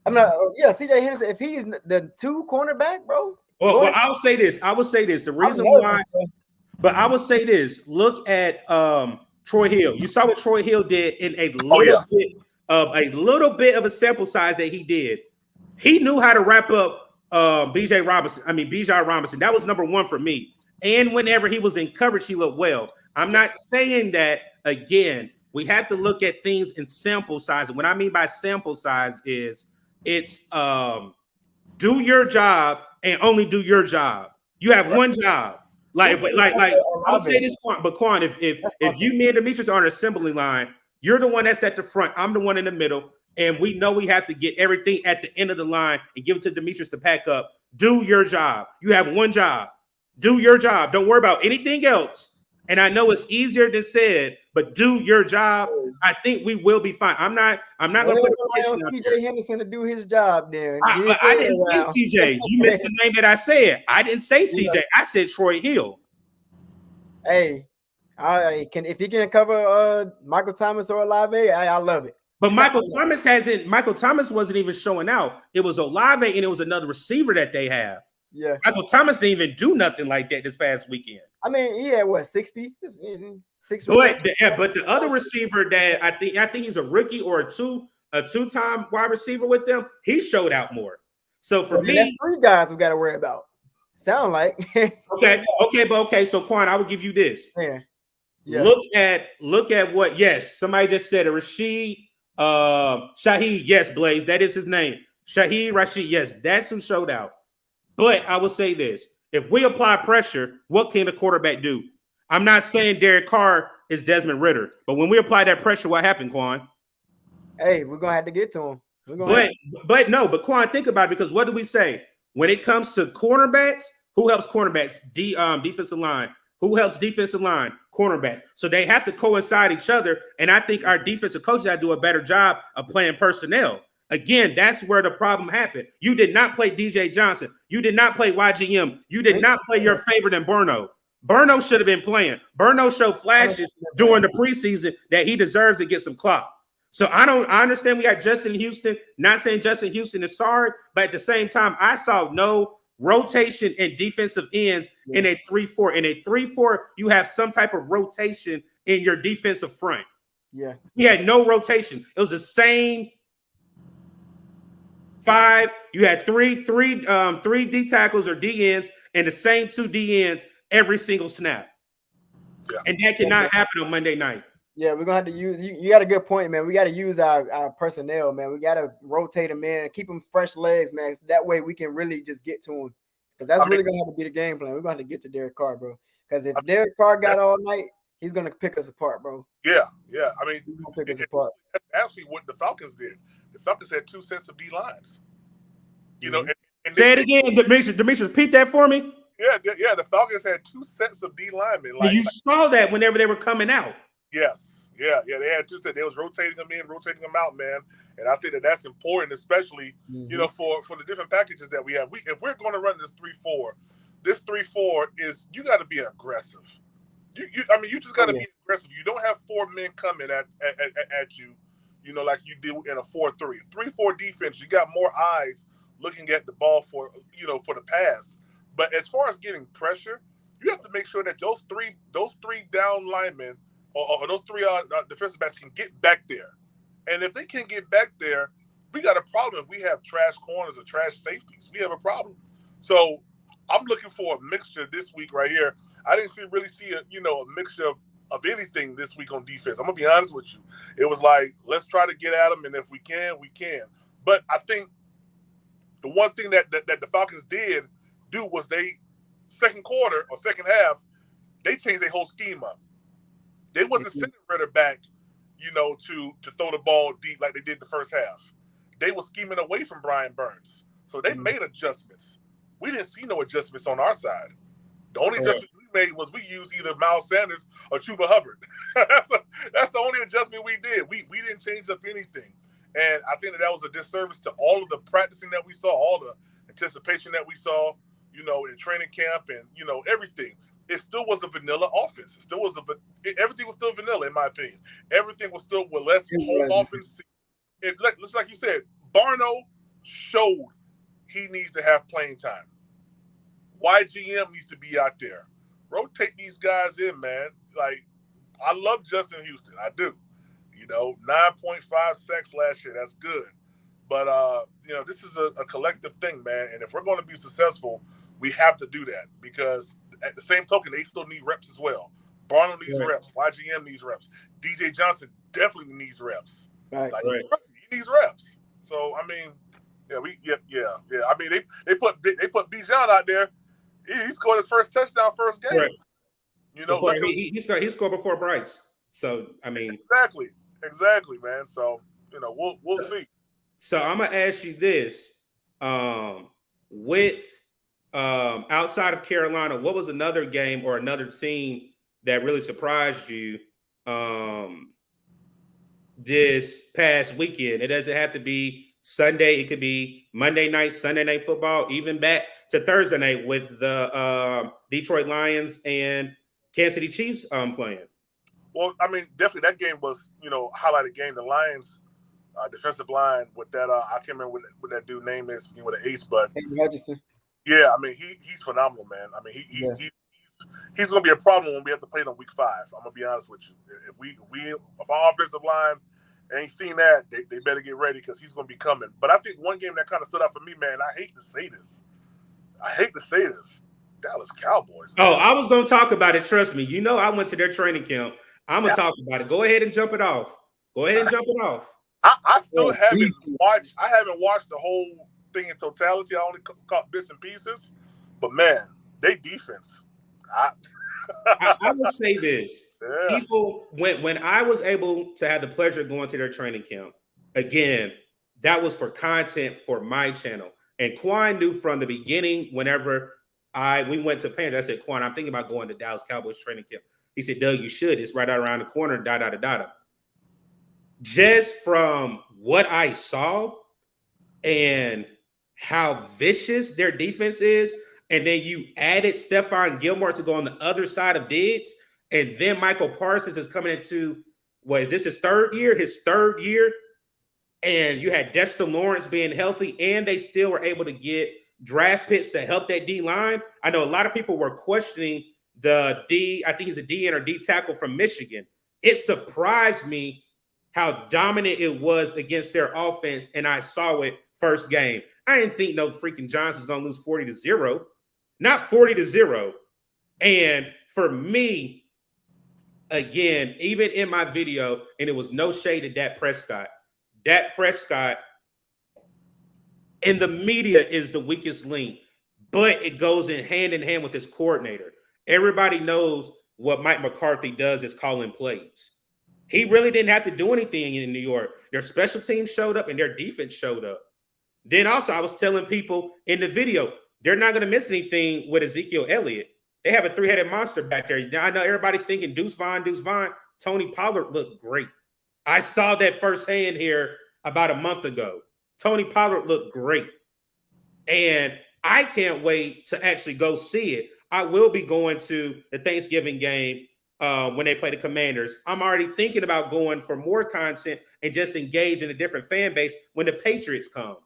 CJ Henderson. If he's the 2 cornerback, bro. Well, I'll say this. The reason why, but I will say this. Look at Troy Hill. You saw what Troy Hill did in a little bit of a sample size that he did. He knew how to wrap up Bijan Robinson. That was number 1 for me. And whenever he was in coverage, he looked well. I'm not saying that, again, we have to look at things in sample size. And what I mean by sample size is it's do your job and only do your job. You have one job. Like I'll say this, but Quan, if you, me, and Demetrius are on an assembly line, you're the one that's at the front. I'm the one in the middle. And we know we have to get everything at the end of the line and give it to Demetrius to pack up. Do your job. You have one job. Do your job. Don't worry about anything else. And I know it's easier than said, but do your job. I think we will be fine. I'm not going to put a CJ Henderson to do his job there. I didn't say CJ. You missed the name that I said. I didn't say CJ. I said Troy Hill. Hey, if he can cover Michael Thomas or Olave, I love it. But Michael Thomas wasn't even showing out. It was Olave and it was another receiver that they have. Yeah. Michael Thomas didn't even do nothing like that this past weekend. I mean, he had 60? 6%. But the other receiver that I think he's a rookie or a two-time wide receiver with them, he showed out more. So for me, that's 3 guys we got to worry about. Sound like okay. So Quan, I will give you this. Yeah. Look at what? Yes, somebody just said it. Shaheed, yes, Blaze, that is his name. Shaheed Rashid, yes, that's who showed out. But I will say this: if we apply pressure, what can the quarterback do? I'm not saying Derek Carr is Desmond Ridder, but when we apply that pressure, what happened, Quan? Hey, we're gonna have to get to him. But Quan, think about it, because what do we say when it comes to cornerbacks? Who helps cornerbacks? Defensive line. Who helps defensive line? Cornerbacks. So they have to coincide each other. And I think our defensive coaches have to do a better job of playing personnel. Again, that's where the problem happened. You did not play DJ Johnson. You did not play YGM. You did not play your favorite in Burno. Burno should have been playing. Burno showed flashes during the preseason that he deserves to get some clock. So I understand we got Justin Houston. Not saying Justin Houston is sorry, but at the same time, I saw no rotation in defensive ends in a 3-4. In a 3-4, you have some type of rotation in your defensive front. Yeah. We had no rotation. It was the same 5. You had three D tackles or D ends and the same 2 D ends every single snap. Yeah. And that cannot happen on Monday night. Yeah, we're gonna have to use. You got a good point, man. We got to use our personnel, man. We got to rotate them in and keep them fresh legs, man. So that way we can really just get to them, because that's really gonna have to be the game plan. We're gonna have to get to Derek Carr, bro. Because if Derek Carr got all night, He's gonna pick us apart, bro. Yeah. I mean, He's gonna pick us apart. that's actually what the Falcons did. The Falcons had 2 sets of D lines. You know, and Say it again, Demetrius. Repeat that for me. Yeah. The Falcons had 2 sets of D linemen. You saw that whenever they were coming out. Yes. Yeah. They had 2 sets. They was rotating them in, rotating them out, man. And I think that's important, especially you know for the different packages that we have. If we're going to run this 3-4, this 3-4 is you got to be aggressive. You just got to be aggressive. You don't have 4 men coming at you, you know, like you do in a 4-3. 3-4 defense, you got more eyes looking at the ball for the pass. But as far as getting pressure, you have to make sure that those three down linemen or those 3 defensive backs can get back there. And if they can't get back there, we got a problem. If we have trash corners or trash safeties, we have a problem. So I'm looking for a mixture this week right here. I didn't really see a mixture of anything this week on defense. I'm gonna be honest with you. It was like, let's try to get at them, and if we can, we can. But I think the one thing that the Falcons did do was they second quarter or second half, they changed their whole scheme up. They wasn't sending Ritter back, to throw the ball deep like they did the first half. They were scheming away from Brian Burns. So they made adjustments. We didn't see no adjustments on our side. The only adjustment we made was we used either Miles Sanders or Chuba Hubbard. That's the only adjustment we did. We didn't change up anything. And I think that was a disservice to all of the practicing that we saw, all the anticipation that we saw, in training camp and, everything. It still was a vanilla offense. Everything was still vanilla, in my opinion. Everything was still with less home offense. It looks like you said, Barno showed he needs to have playing time. YGM needs to be out there. Rotate these guys in, man. Like, I love Justin Houston. I do. 9.5 sacks last year. That's good. But, this is a collective thing, man. And if we're going to be successful, we have to do that because at the same token, they still need reps as well. Barno needs reps. YGM needs reps. DJ Johnson definitely needs reps. Right. He needs reps. So, I mean, yeah. I mean, they put Bijan out there. He scored his first touchdown first game. Right. He scored before Bryce. So I mean, exactly, man. So we'll see. So I'm gonna ask you this: with outside of Carolina, what was another game or another team that really surprised you this past weekend? It doesn't have to be Sunday. It could be Monday night, Sunday night football, even back to Thursday night with the Detroit Lions and Kansas City Chiefs playing. Well, I mean, definitely that game was, highlighted game. The Lions defensive line with that, I can't remember what that dude name is with an H, but Rodgers. Yeah, I mean, he's phenomenal, man. I mean, he's going to be a problem when we have to play them week 5. I'm going to be honest with you. If our offensive line ain't seen that, they better get ready because he's going to be coming. But I think one game that kind of stood out for me, man, I hate to say this. Dallas Cowboys. Man. Oh, I was going to talk about it. Trust me. I went to their training camp. I'm going to talk about it. Go ahead and jump it off. I still haven't watched. I haven't watched the whole thing in totality. I only caught bits and pieces. But, man, they defense. I will say this. Yeah. People, when I was able to have the pleasure of going to their training camp, again, that was for content for my channel. And Quan knew from the beginning, whenever we went to Panthers, I said, Quan, I'm thinking about going to Dallas Cowboys training camp. He said, Doug, you should. It's right out around the corner, Just from what I saw and how vicious their defense is, and then you added Stephon Gilmore to go on the other side of Diggs, and then Michael Parsons is coming into, is this his third year? And you had Dexter Lawrence being healthy, and they still were able to get draft picks to help that D-line. I know a lot of people were questioning the D, I think he's a DN or D tackle from Michigan. It surprised me how dominant it was against their offense, and I saw it first game. I didn't think no freaking Johnson's going to lose 40-0. Not 40-0. And for me, again, even in my video, and it was no shade to Dak Prescott. Dak Prescott in the media is the weakest link, but it goes in hand with his coordinator. Everybody knows what Mike McCarthy does is calling plays. He really didn't have to do anything in New York. Their special teams showed up and their defense showed up. Then also, I was telling people in the video, they're not going to miss anything with Ezekiel Elliott. They have a three-headed monster back there. Now, I know everybody's thinking Deuce Vaughn. Tony Pollard looked great. I saw that firsthand here about a month ago. Tony Pollard looked great. And I can't wait to actually go see it. I will be going to the Thanksgiving game when they play the Commanders. I'm already thinking about going for more content and just engage in a different fan base when the Patriots come,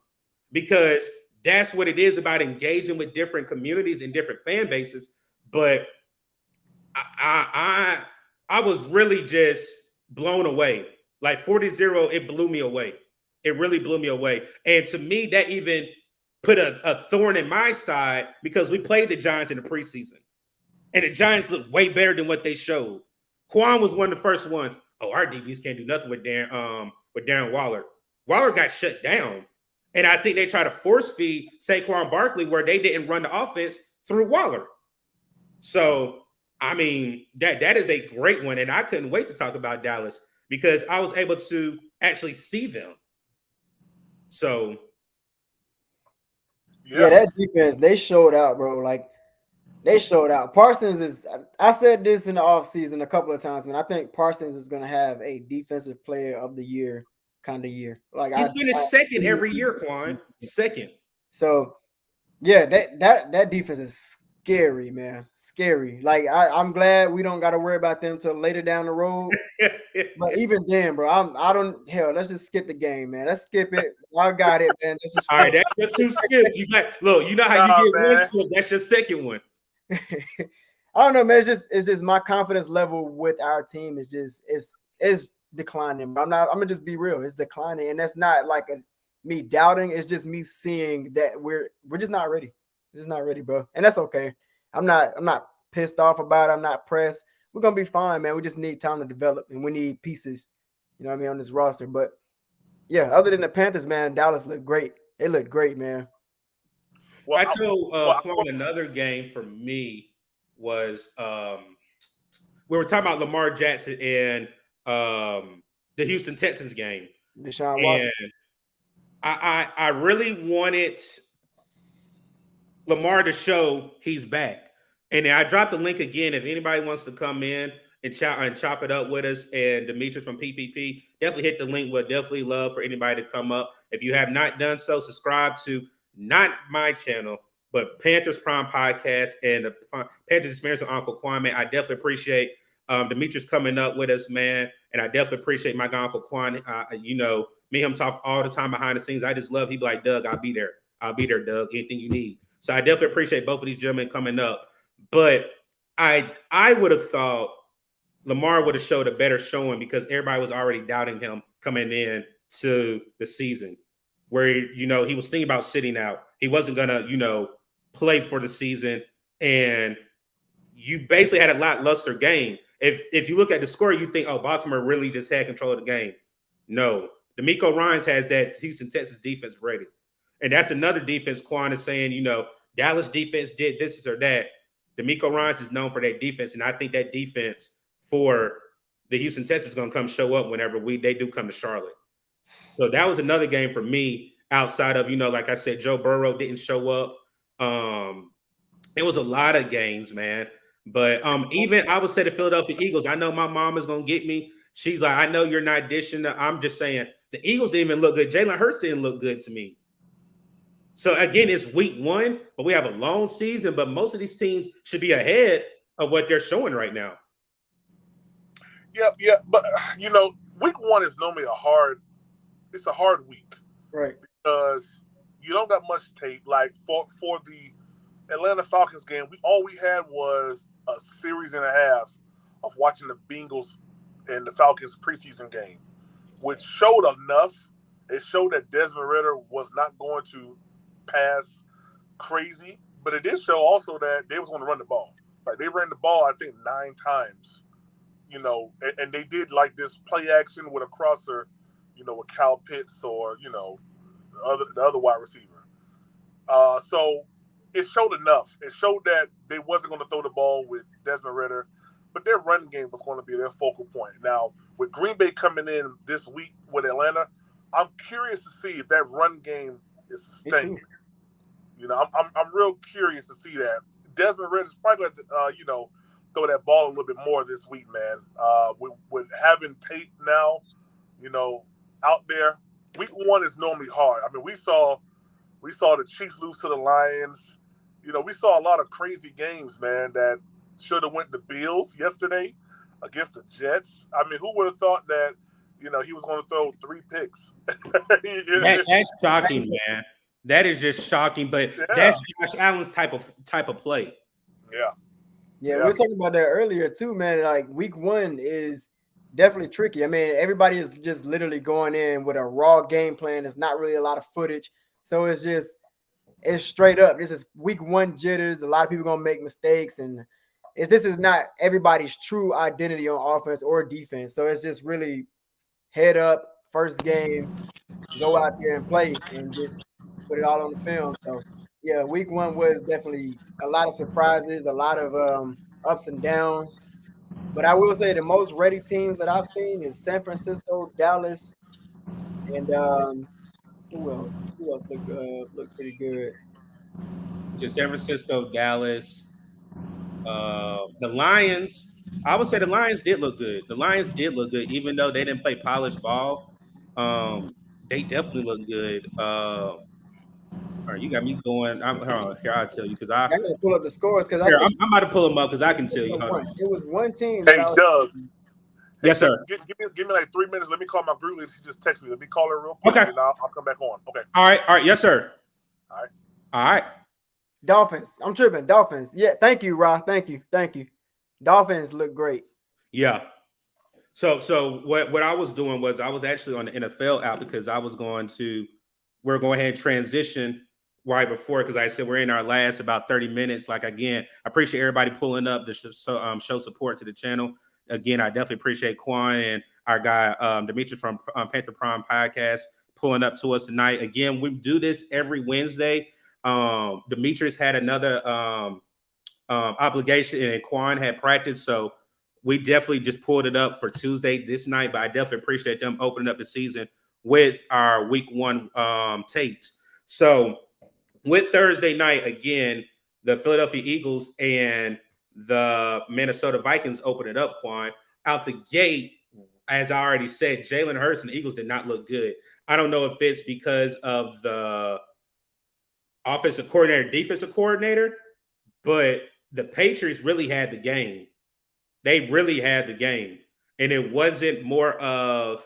because that's what it is about, engaging with different communities and different fan bases. But I was really just blown away. Like 40-0, it blew me away. It really blew me away. And to me, that even put a thorn in my side, because we played the Giants in the preseason. And the Giants looked way better than what they showed. Quan was one of the first ones. Oh, our DBs can't do nothing with Darren Waller. Waller got shut down. And I think they tried to force feed Saquon Barkley where they didn't run the offense through Waller. So, I mean, that is a great one. And I couldn't wait to talk about Dallas because I was able to actually see them. So, yeah, that defense, they showed out, bro. Like, they showed out. Parsons is, I said this in the offseason a couple of times, man. I think Parsons is going to have a defensive player of the year kind of year. Like, he's finished second every year, Quan. Second. So, yeah, that defense is scary, man. Scary. Like, I'm glad we don't got to worry about them till later down the road. But even then, bro, let's just skip the game, man. Let's skip it. I got it, man. This is all right. That's your two skips. You know how you get one skip. That's your second one. I don't know, man. It's just my confidence level with our team is just it's declining. I'm gonna just be real. It's declining, and that's not like me doubting. It's just me seeing that we're just not ready. We're just not ready, bro. And that's okay. I'm not pissed off about it. I'm not pressed. We're gonna be fine, man. We just need time to develop, and we need pieces, you know what I mean, on this roster. But yeah, other than the Panthers, man, Dallas looked great. They looked great, man. Well, I told Quan another game for me was we were talking about Lamar Jackson and the Houston Texans game. Deshaun Watson. And I really wanted Lamar to show he's back. And I dropped the link again. If anybody wants to come in and chop it up with us, and Demetrius from PPP, definitely hit the link. We'll definitely love for anybody to come up. If you have not done so, subscribe to not my channel, but Panthers Prime Podcast and the Panthers Exprience with Uncle Quan, man. I definitely appreciate Demetrius coming up with us, man. And I definitely appreciate my guy, Uncle Quan. You know, me and him talk all the time behind the scenes. I just love, he'd be like, Doug, I'll be there. I'll be there, Doug. Anything you need. So I definitely appreciate both of these gentlemen coming up. But I would have thought Lamar would have showed a better showing, because everybody was already doubting him coming in to the season, where, you know, he was thinking about sitting out. He wasn't going to, you know, play for the season. And you basically had a lackluster game. If you look at the score, you think, oh, Baltimore really just had control of the game. No. D'Amico Ryans has that Houston Texas defense ready. And that's another defense Quan is saying, you know, Dallas defense did this or that. D'Amico Ryans is known for that defense. And I think that defense for the Houston Texans is going to come show up whenever they do come to Charlotte. So that was another game for me, outside of, you know, like I said, Joe Burrow didn't show up. It was a lot of games, man. But even I would say the Philadelphia Eagles, I know my mom is going to get me. She's like, I know you're not dishing. I'm just saying the Eagles didn't even look good. Jalen Hurts didn't look good to me. So, again, it's week 1, but we have a long season. But most of these teams should be ahead of what they're showing right now. Yeah. But, you know, week 1 is normally a hard week. Right. Because you don't got much tape. Like, for the Atlanta Falcons game, all we had was a series and a half of watching the Bengals and the Falcons preseason game, which showed enough. It showed that Desmond Ridder was not going to pass crazy, but it did show also that they was going to run the ball. Like, they ran the ball, I think, 9 times, you know, and they did like this play action with a crosser, you know, with Kyle Pitts or, you know, the other wide receiver. So it showed enough. It showed that they wasn't going to throw the ball with Desmond Ridder. but their run game was going to be their focal point. Now, with Green Bay coming in this week with Atlanta, I'm curious to see if that run game is sustained. I'm real curious to see that. Desmond Ridder is probably going to, throw that ball a little bit more this week, man. With having Tate now, out there, week 1 is normally hard. I mean, we saw the Chiefs lose to the Lions. We saw a lot of crazy games, man, that should have went to Bills yesterday against the Jets. I mean, who would have thought that, he was going to throw 3 picks? That's shocking, man. That is just shocking, but that's Josh Allen's type of play. Yeah, we were talking about that earlier too, man. Like week 1 is definitely tricky. I mean, everybody is just literally going in with a raw game plan. There's not really a lot of footage. So it's straight up. This is week 1 jitters. A lot of people going to make mistakes. And this is not everybody's true identity on offense or defense. So it's just really head up, first game, go out there and play and just put it all on the film. So, yeah, week 1 was definitely a lot of surprises, a lot of ups and downs. But I will say the most ready teams that I've seen is San Francisco, Dallas, and who else? Who else looked pretty good? Just San Francisco, Dallas, the Lions. I would say the Lions did look good. The Lions did look good, even though they didn't play polished ball. They definitely look good. All right, you got me going. Here, I'll tell you because I'm gonna pull up the scores because I'm about to pull them up because I can tell you. It was one team. Hey, Doug. Yes, sir. Give me like 3 minutes. Let me call my group leader. She just texted me. Let me call her real quick. Okay. And I'll come back on. Okay. All right. Yes, sir. All right. Dolphins. I'm tripping. Dolphins. Yeah. Thank you, Rob. Thank you. Dolphins look great. Yeah. So what I was doing was I was actually on the NFL app because we're going ahead and transition right before, because I said we're in our last about 30 minutes. Like, again, I appreciate everybody pulling up to show support to the channel. Again, I definitely appreciate Quan and our guy, Demetrius from Panther Prime Podcast, pulling up to us tonight. Again, we do this every Wednesday. Demetrius had another obligation and Quan had practice. So we definitely just pulled it up for Tuesday this night, but I definitely appreciate them opening up the season with our week 1 Tate. So with Thursday night, again, the Philadelphia Eagles and the Minnesota Vikings open it up, Quan. Out the gate, as I already said, Jalen Hurts and the Eagles did not look good. I don't know if it's because of the offensive coordinator, defensive coordinator, but the Patriots really had the game. They really had the game. And it wasn't more of,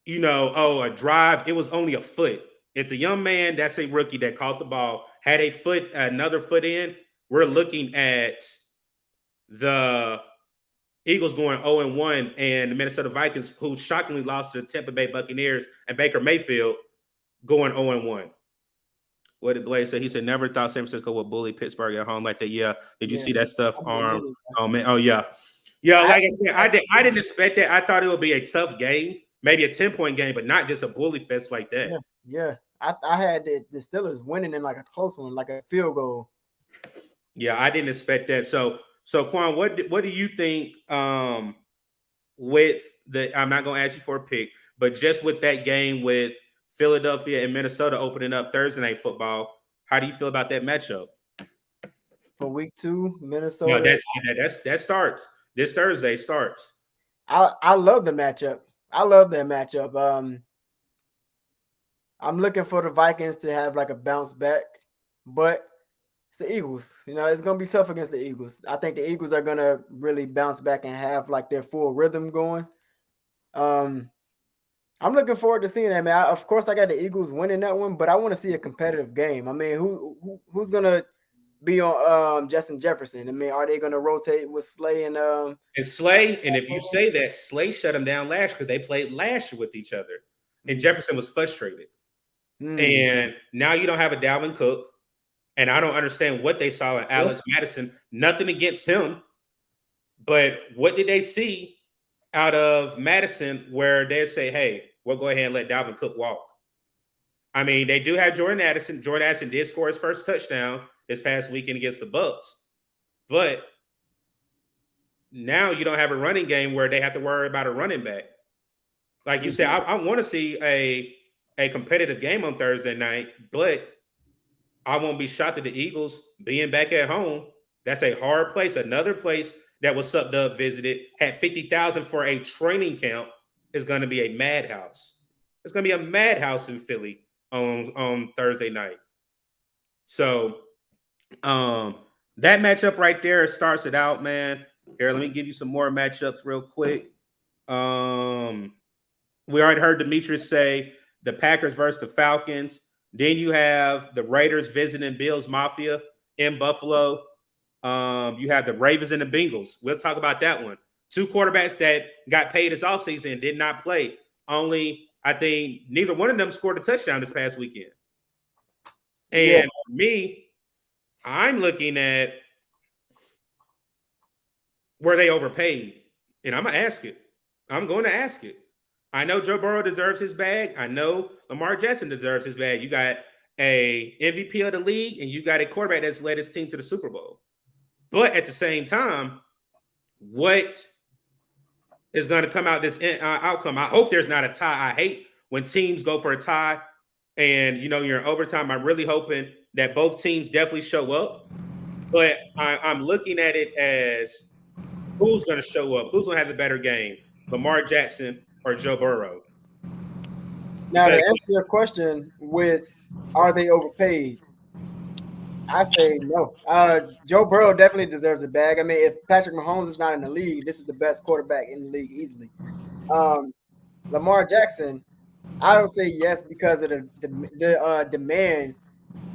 a drive. It was only a foot. If the young man, that's a rookie that caught the ball, had another foot in, we're looking at the Eagles going 0-1 and the Minnesota Vikings, who shockingly lost to the Tampa Bay Buccaneers and Baker Mayfield, going 0-1. What did Blaze say? He said, never thought San Francisco would bully Pittsburgh at home like that. Yeah. Did you see that stuff? Oh, man. Oh, yeah. Yeah, like I said, I didn't expect that. I thought it would be a tough game, maybe a 10-point game, but not just a bully fest like that. Yeah. I had the Steelers winning in like a close one, like a field goal. Yeah, I didn't expect that. So Quan, what do you think with I'm not going to ask you for a pick, but just with that game with Philadelphia and Minnesota opening up Thursday Night Football, how do you feel about that matchup? For week 2, Minnesota. No, that starts. This Thursday starts. I love the matchup. I love that matchup. I'm looking for the Vikings to have like a bounce back, but it's the Eagles. It's going to be tough against the Eagles. I think the Eagles are going to really bounce back and have like their full rhythm going. I'm looking forward to seeing that, man. Of course, I got the Eagles winning that one, but I want to see a competitive game. I mean, who's going to be on Justin Jefferson? I mean, are they going to rotate with Slay and Slay? And if you say that, Slay shut them down last year because they played last year with each other, and Jefferson was frustrated. And now you don't have a Dalvin Cook, and I don't understand what they saw in Alex Madison. Nothing against him, but what did they see out of Madison where they say, hey, we'll go ahead and let Dalvin Cook walk? I mean, they do have Jordan Addison. Jordan Addison did score his first touchdown this past weekend against the Bucs. But now you don't have a running game where they have to worry about a running back. Like you said, I want to see a competitive game on Thursday night, but I won't be shocked at the Eagles being back at home. That's a hard place. Another place that was sucked up, visited, had 50,000 for a training camp is going to be a madhouse. It's going to be a madhouse in Philly on Thursday night. So that matchup right there starts it out, man. Here, let me give you some more matchups real quick. We already heard Demetrius say the Packers versus the Falcons. Then you have the Raiders visiting Bills Mafia in Buffalo. You have the Ravens and the Bengals. We'll talk about that one. Two quarterbacks that got paid this offseason and did not play. Only, I think, neither one of them scored a touchdown this past weekend. And for me, I'm looking at were they overpaid? And I'm going to ask it. I'm going to ask it. I know Joe Burrow deserves his bag. I know Lamar Jackson deserves his bag. You got a MVP of the league, and you got a quarterback that's led his team to the Super Bowl. But at the same time, what is going to come out this outcome? I hope there's not a tie. I hate when teams go for a tie and, you're in overtime. I'm really hoping that both teams definitely show up. But I'm looking at it as who's going to show up? Who's going to have the better game? Lamar Jackson or Joe Burrow? Now, to answer your question with are they overpaid? I say no. Joe Burrow definitely deserves a bag. I mean, if Patrick Mahomes is not in the league, this is the best quarterback in the league easily. Lamar Jackson, I don't say yes because of the demand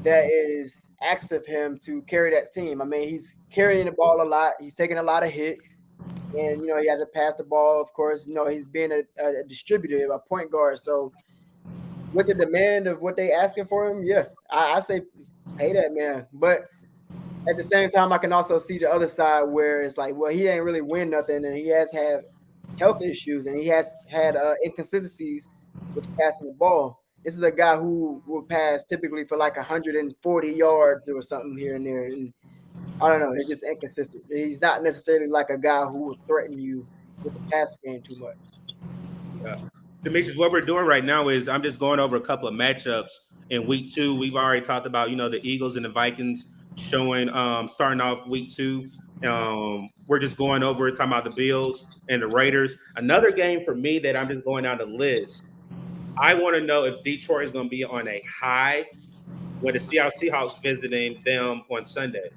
that is asked of him to carry that team. I mean, he's carrying the ball a lot. He's taking a lot of hits. And, he has to pass the ball, of course. He's being a distributor, a point guard. So with the demand of what they asking for him, yeah, I say pay that man. But at the same time, I can also see the other side where it's like, well, he ain't really win nothing, and he has had health issues, and he has had inconsistencies with passing the ball. This is a guy who will pass typically for like 140 yards or something here and there. And I don't know. It's just inconsistent. He's not necessarily like a guy who will threaten you with the pass game too much. Yeah. Demetrius, what we're doing right now is I'm just going over a couple of matchups in week 2. We've already talked about, the Eagles and the Vikings showing starting off week 2. We're just going over talking about the Bills and the Raiders. Another game for me that I'm just going down the list. I want to know if Detroit is going to be on a high when the Seattle Seahawks visiting them on Sunday.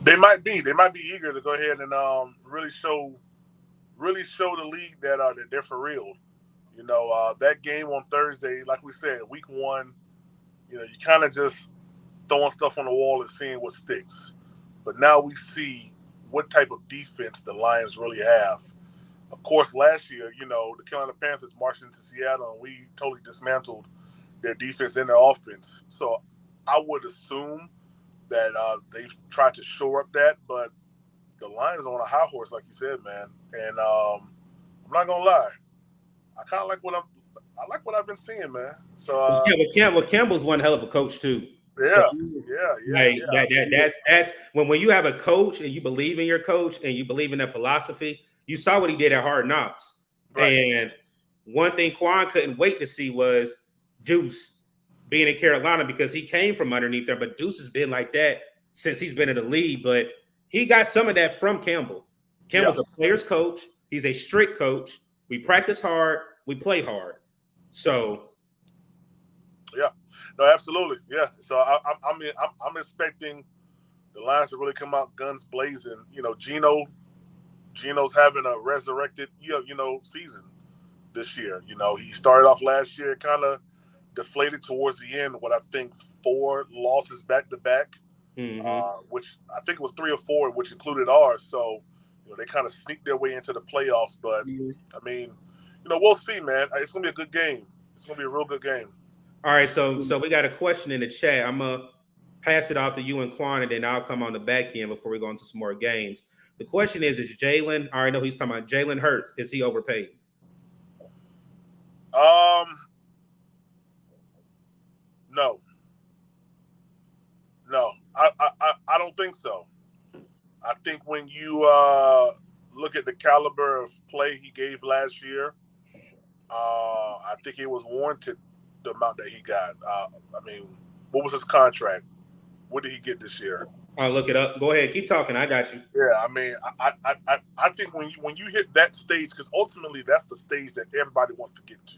They might be eager to go ahead and really show the league that they're for real. That game on Thursday, like we said, week 1, you kind of just throwing stuff on the wall and seeing what sticks. But now we see what type of defense the Lions really have. Of course, last year, the Carolina Panthers marched into Seattle and we totally dismantled their defense and their offense. So I would assume that they've tried to shore up that, but the Lions are on a high horse, like you said, man. And I'm not gonna lie, I kind of like what I've been seeing, man. So Campbell's one hell of a coach too. Yeah. That's when you have a coach and you believe in your coach and you believe in their philosophy. You saw what he did at Hard Knocks, right. And one thing Quan couldn't wait to see was Deuce being in Carolina because he came from underneath there. But Deuce has been like that since he's been in the league. But he got some of that from Campbell. Campbell's a player's coach. He's a strict coach. We practice hard. We play hard. So, yeah, no, absolutely, yeah. So I'm expecting the Lions to really come out guns blazing. Geno's having a resurrected season this year. He started off last year kind of deflated towards the end. What I think 4 losses back to back, which I think it was 3 or 4, which included ours. So they kind of sneaked their way into the playoffs. But I mean, we'll see, man. It's gonna be a good game. It's gonna be a real good game. All right, so we got a question in the chat. I'm gonna pass it off to you and Quan, and then I'll come on the back end before we go into some more games. The question is Jalen? I already know he's talking about Jalen Hurts. Is he overpaid? No, I don't think so. I think when you look at the caliber of play he gave last year, I think it was warranted the amount that he got. I mean, what was his contract? What did he get this year? I'll look it up. Go ahead, keep talking. I got you. Yeah, I mean, I think when you hit that stage, because ultimately that's the stage that everybody wants to get to.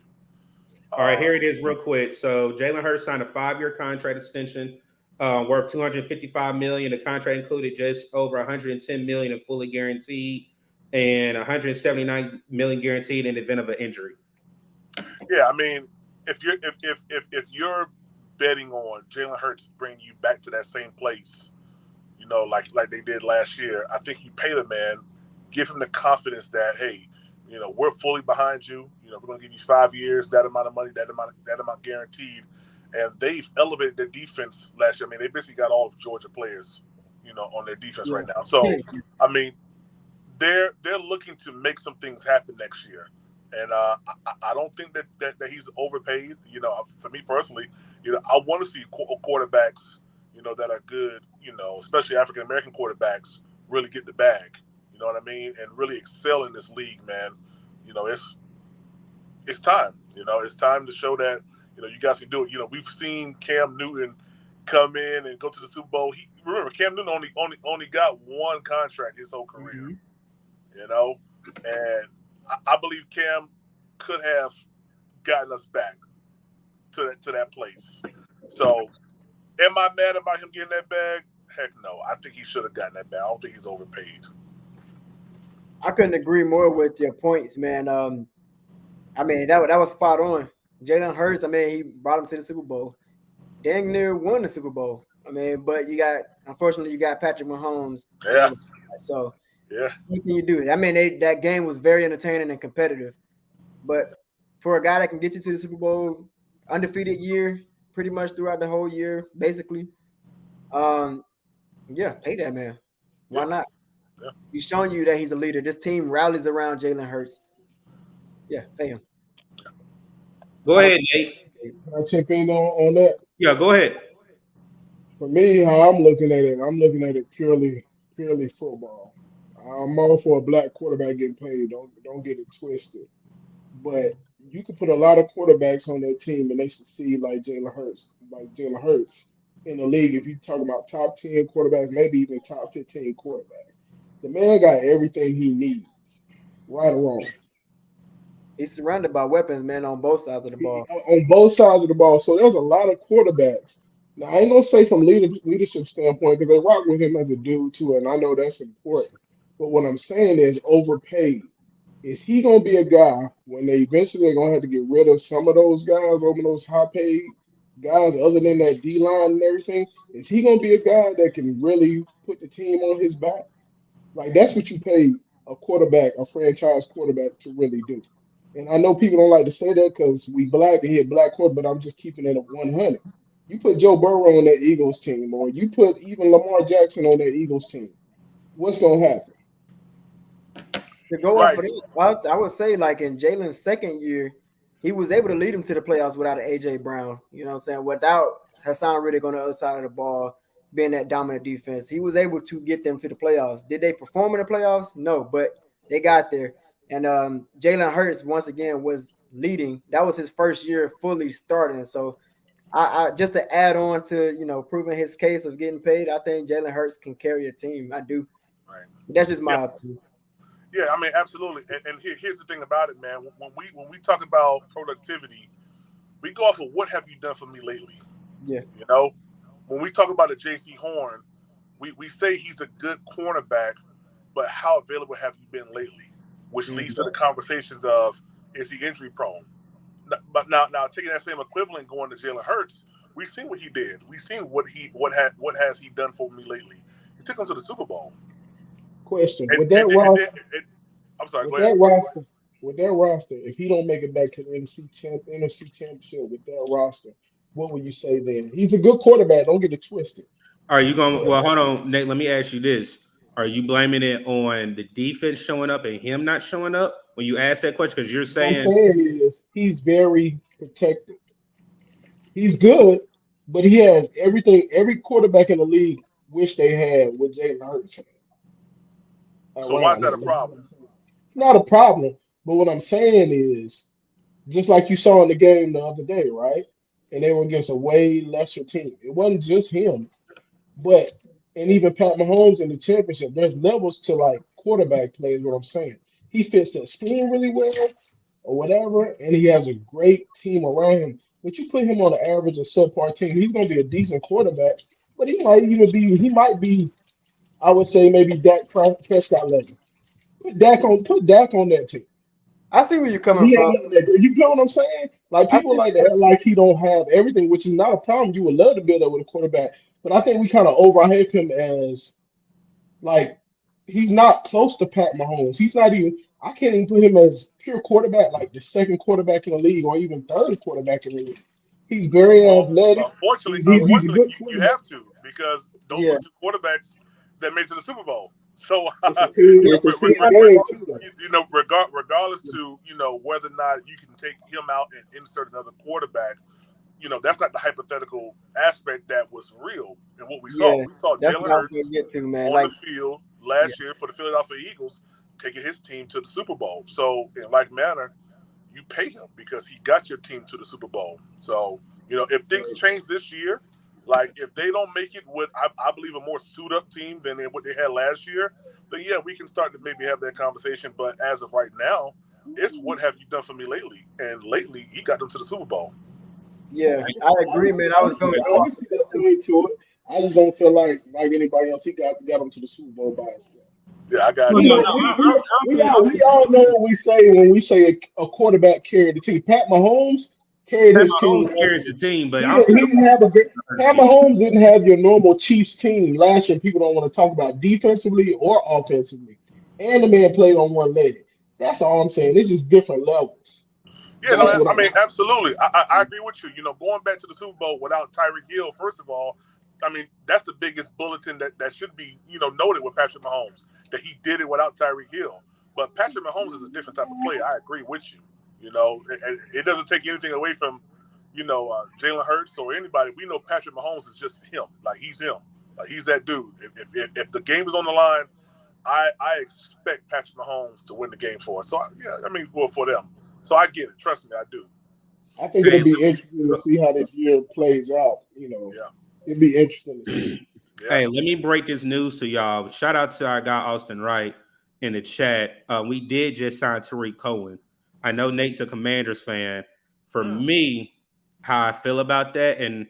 All right, here it is, real quick. So Jalen Hurts signed a 5-year contract extension worth $255 million. The contract included just over $110 million in fully guaranteed and $179 million guaranteed in the event of an injury. Yeah, I mean, if you're betting on Jalen Hurts bringing you back to that same place, you know, like they did last year, I think you pay the man, give him the confidence that, hey, you know, we're fully behind you. You know, we're going to give you 5 years, that amount of money, that amount guaranteed. And they've elevated their defense last year. I mean, they basically got all of Georgia players, you know, on their defense right now. So, I mean, they're looking to make some things happen next year. And I don't think that he's overpaid. You know, for me personally, you know, I want to see quarterbacks, you know, that are good, you know, especially African-American quarterbacks, really get the bag. You know what I mean? And really excel in this league, man. You know, it's time. You know, it's time to show that, you know, you guys can do it. You know, we've seen Cam Newton come in and go to the Super Bowl. Remember, Cam Newton only got one contract his whole career. Mm-hmm. You know, and I believe Cam could have gotten us back to that place. So, am I mad about him getting that bag? Heck no. I think he should have gotten that bag. I don't think he's overpaid. I couldn't agree more with your points, man. I mean, that was spot on. Jalen Hurts, I mean, he brought him to the Super Bowl. Dang near won the Super Bowl. I mean, but unfortunately, you got Patrick Mahomes. Yeah. So, yeah. What can you do? I mean, that game was very entertaining and competitive. But for a guy that can get you to the Super Bowl, undefeated year, pretty much throughout the whole year, basically, yeah, pay that man. Why not? Yeah. He's showing you that he's a leader. This team rallies around Jalen Hurts. Yeah, pay him. Go ahead, Nate. Can I chip in on that? Yeah, go ahead. For me, how I'm looking at it purely football. I'm all for a black quarterback getting paid. Don't get it twisted. But you could put a lot of quarterbacks on that team and they succeed like Jalen Hurts in the league. If you're talking about top 10 quarterbacks, maybe even top 15 quarterbacks, the man got everything he needs, right or wrong. He's surrounded by weapons, man, on both sides of the ball. On both sides of the ball. So there's a lot of quarterbacks. Now, I ain't going to say from leadership standpoint because they rock with him as a dude, too, and I know that's important. But what I'm saying is overpaid. Is he going to be a guy when they eventually are going to have to get rid of some of those guys, over those high-paid guys, other than that D-line and everything? Is he going to be a guy that can really put the team on his back? Like, that's what you pay a quarterback, a franchise quarterback, to really do. And I know people don't like to say that because we black and he a black quarterback, but I'm just keeping it at 100. You put Joe Burrow on that Eagles team, or you put even Lamar Jackson on that Eagles team, what's going to happen? To go off of that, I would say, like in Jalen's second year, he was able to lead him to the playoffs without an A.J. Brown. You know what I'm saying? Without Hassan Riddick on the other side of the ball, being that dominant defense, he was able to get them to the playoffs. Did they perform in the playoffs? No, but they got there. And Jalen Hurts, once again, was leading. That was his first year fully starting. So, I just to add on to, you know, proving his case of getting paid, I think Jalen Hurts can carry a team. I do. Right. That's just my opinion. Yeah, I mean, absolutely. And here's the thing about it, man. When we talk about productivity, we go off of what have you done for me lately. Yeah. You know, when we talk about a J.C. Horn, we say he's a good cornerback, but how available have you been lately? Which leads to the conversations of, is he injury prone? But now taking that same equivalent going to Jalen Hurts, we've seen what he did. We've seen what has he done for me lately. He took him to the Super Bowl. Question: with that roster, if he don't make it back to the NFC Championship with that roster, what would you say then? He's a good quarterback. Don't get it twisted. Are you going? Well, hold on, Nate. Let me ask you this: are you blaming it on the defense showing up and him not showing up when you ask that question? Because you're saying, what I'm saying is he's very protected. He's good, but he has everything. Every quarterback in the league wish they had what Jalen Hurts had. So why is that a problem? It's not a problem. But what I'm saying is, just like you saw in the game the other day, right? And they were against a way lesser team. It wasn't just him, but and even Pat Mahomes in the championship. There's levels to like quarterback play. Is what I'm saying. He fits that scheme really well, or whatever, and he has a great team around him. But you put him on an average of subpar team, he's going to be a decent quarterback. But he might be, I would say maybe Dak Prescott level. Put Dak on that team. I see where you're He coming ain't from. nothing that good. You know what I'm saying? Like I people see. like to act like he don't have everything, which is not a problem. You would love to build up with a quarterback, but I think we kind of overhype him as like he's not close to Pat Mahomes. He's not even. I can't even put him as pure quarterback, like the second quarterback in the league, or even third quarterback in the league. He's very Well, athletic. unfortunately, He's a good you quarterback. have to because those Yeah. were the two quarterbacks that made it to the Super Bowl. So It's a team. you know, It's a team game too. Though. regardless to whether or not you can take him out and insert another quarterback, that's not the hypothetical aspect that was real in what we saw. Yeah. We saw That's Jalen what I was gonna Hurts get to, man. on Like, the field yeah, last year for the Philadelphia Eagles, taking his team to the Super Bowl. So in like manner, you pay him because he got your team to the Super Bowl. So if things change this year, like if they don't make it with, I believe, a more suit up team than what they had last year, then yeah, we can start to maybe have that conversation. But as of right now, it's what have you done for me lately? And lately, he got them to the Super Bowl. yeah, I agree, man. I was gonna go I off can see of that that too. point to it. I just don't feel like anybody else. He got him to the Super Bowl by himself. Yeah, I got No, We you. no, know, no. we all know what we say when we say a quarterback carried the team. Pat Mahomes carried Pat his team Mahomes last carries the year. team, but He I don't didn't, think he didn't have a great. Pat nobody. Mahomes didn't have your normal Chiefs team last year. People don't want to talk about defensively or offensively, and the man played on one leg. That's all I'm saying. It's just different levels. Yeah, no, That's what I I'm mean, saying. absolutely. I agree with you. Going back to the Super Bowl without Tyreek Hill, first of all, I mean, that's the biggest bulletin that should be, noted with Patrick Mahomes, that he did it without Tyreek Hill. But Patrick Mahomes is a different type of player. I agree with you. It doesn't take anything away from, Jalen Hurts or anybody. We know Patrick Mahomes is just him. Like, he's him. Like, he's that dude. If the game is on the line, I expect Patrick Mahomes to win the game for us. So, for them. So I get it. Trust me, I do. I think it'll Hey, be interesting to see how this year plays out. Yeah. It'd be interesting to see. Yeah. hey, let me break this news to y'all. Shout out to our guy Austin Wright in the chat. We did just sign Tariq Cohen. I know Nate's a Commanders fan. For me, how I feel about that, and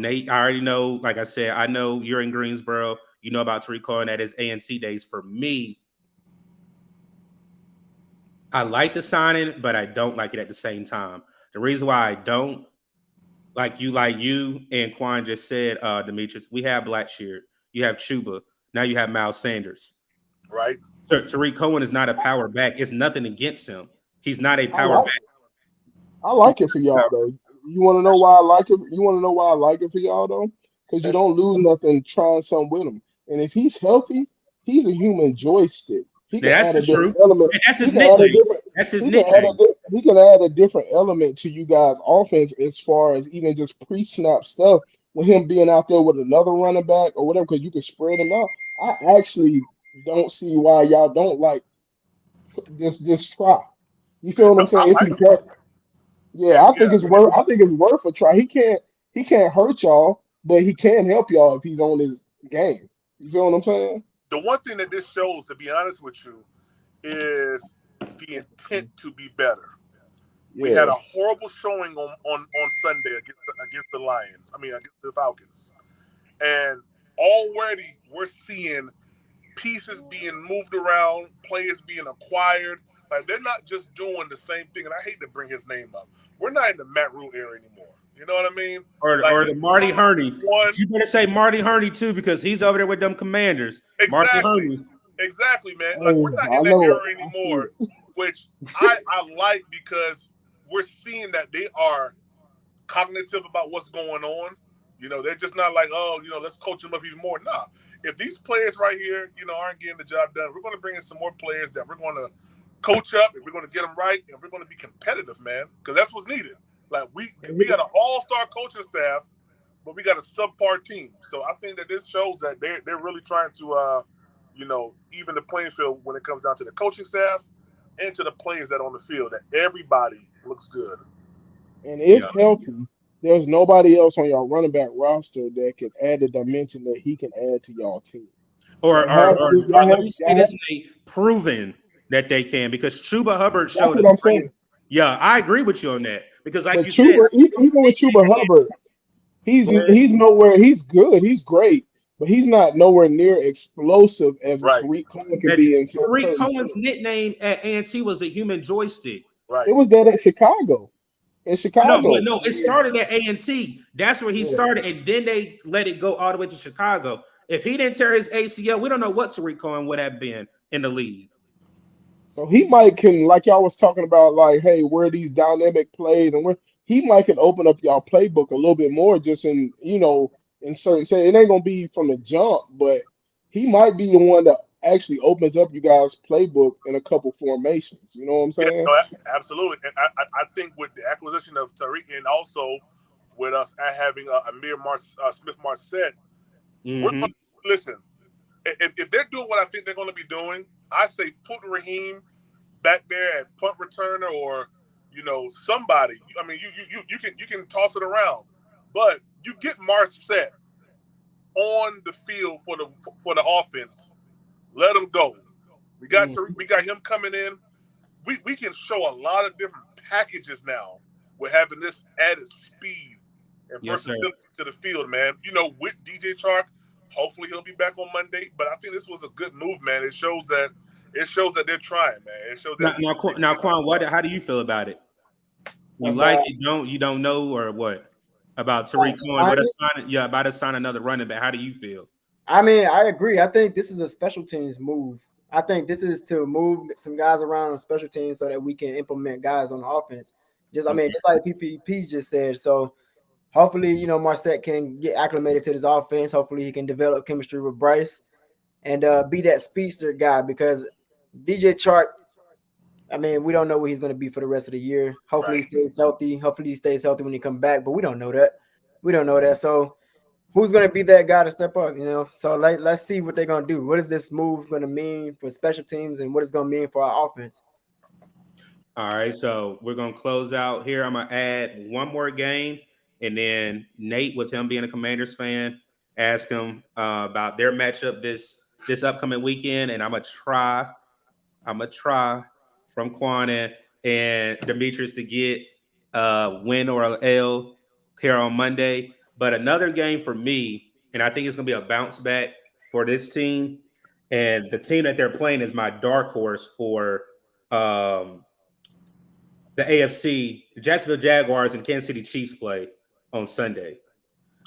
Nate, I already know. Like I said, I know you're in Greensboro. You know about Tariq Cohen at his ANC days. For me, I like the signing, but I don't like it at the same time. The reason why I don't like you and Quan just said, Demetrius, we have Blackshear, you have Chuba, now you have Miles Sanders. Right. Tariq Cohen is not a power back. It's nothing against him. He's not a I power like back. I like it for y'all though. You want to know why I like it? You want to know why I like it for y'all though? Because you don't lose nothing trying something with him. And if he's healthy, he's a human joystick. He Now, can that's add the a different truth. element. And that's He his can add a nickname. different. That's his He can add a. nickname. He can add a different element to you guys' offense as far as even just pre-snap stuff with him being out there with another running back or whatever, because you can spread him out. I actually don't see why y'all don't like this try. You feel what No, I'm I saying? If like he's him. healthy. Yeah, Yeah, I think yeah. it's worth. I think it's worth a try. He can't hurt y'all, but he can help y'all if he's on his game. You feel what I'm saying? The one thing that this shows, to be honest with you, is the intent to be better. We had Yeah. a horrible showing on Sunday against the Lions. I mean, against the Falcons, and already we're seeing pieces being moved around, players being acquired. Like, they're not just doing the same thing. And I hate to bring his name up. We're not in the Matt Rule era anymore. You know what I mean? Or the Marty Herney. One, You better say Marty Herney too, because he's over there with them Commanders. Marty exactly, Herney. exactly, man. Like, Hey, we're not I in that know it. era I see anymore, it. which I like because we're seeing that they are cognitive about what's going on. They're just not like, oh, let's coach them up even more. Nah, if these players right here, aren't getting the job done, we're going to bring in some more players that we're going to coach up, and we're going to get them right, and we're going to be competitive, man, because that's what's needed. Like, we got an all-star coaching staff, but we got a subpar team. So I think that this shows that they're really trying to, even the playing field when it comes down to the coaching staff and to the players that are on the field, that everybody looks good. And if healthy, there's nobody else on your running back roster that can add the dimension that he can add to y'all team. Or let me say this, Nate, proven that they can, because Chuba Hubbard showed. That's what I'm saying. Yeah, I agree with you on that, because like you Chuba, said, even with Chuba Hubbard, he's nowhere. He's good. He's great, but he's not nowhere near explosive as Tariq Cohen can be. Tariq Cohen's nickname at A&T was the human joystick. Right. It was that at Chicago. In Chicago. No, it started at A&T. That's where he started, and then they let it go all the way to Chicago. If he didn't tear his ACL, we don't know what Tariq Cohen would have been in the league. So he can, like y'all was talking about, like, hey, where these dynamic plays and where he can open up y'all playbook a little bit more, just in certain say it ain't gonna be from the jump, but he might be the one that actually opens up you guys' playbook in a couple formations. You know what I'm saying? Yeah, no, absolutely. And I think with the acquisition of Tariq and also with us having Amir Smith-Marset, listen, if they're doing what I think they're going to be doing, I say put Raheem back there at punt returner or somebody. I mean, you can toss it around, but you get Marset on the field for the offense. Let him go. We got him coming in. We can show a lot of different packages now with having this added speed and versatility to the field, man. With DJ Chark, hopefully he'll be back on Monday. But I think this was a good move, man. It shows that they're trying, man. It shows that now, Quan, how do you feel about it? You you don't know, or what about Tariq Cohen? About to sign another running back. How do you feel? I mean, I agree. I think this is a special teams move. I think this is to move some guys around on special teams so that we can implement guys on the offense. Just like PPP just said. So hopefully, Marset can get acclimated to this offense. Hopefully he can develop chemistry with Bryce and be that speedster guy, because DJ Chark, I mean, we don't know what he's going to be for the rest of the year. Hopefully he stays healthy. Hopefully he stays healthy when he comes back, but we don't know that. So who's going to be that guy to step up, So let's see what they're going to do. What is this move going to mean for special teams, and what it's going to mean for our offense? All right, so we're going to close out here. I'm going to add one more game, and then Nate, with him being a Commanders fan, ask him about their matchup this upcoming weekend, and I'm going to try from Quan and Demetrius to get a win or an L here on Monday. But another game for me, and I think it's going to be a bounce back for this team. And the team that they're playing is my dark horse for the AFC. The Jacksonville Jaguars and Kansas City Chiefs play on Sunday.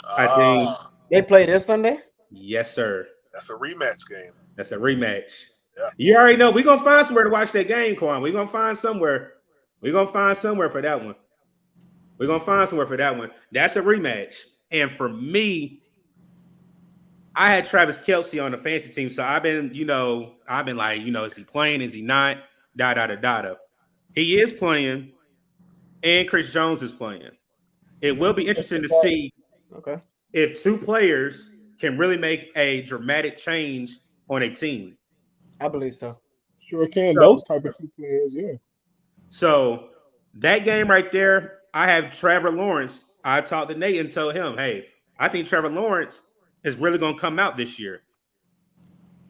I think they play this Sunday? Yes, sir. That's a rematch game. That's a rematch. Yeah. You already know we're going to find somewhere to watch that game, Quan. We're going to find somewhere. We're going to find somewhere for that one. That's a rematch. And for me, I had Travis Kelce on the fantasy team. So I've been like, is he playing? Is he not? He is playing, and Chris Jones is playing. It will be interesting to see if two players can really make a dramatic change on a team. I believe so. Sure can. Those type of two players, yeah. So that game right there, I have Trevor Lawrence. I talked to Nate and told him, hey, I think Trevor Lawrence is really going to come out this year.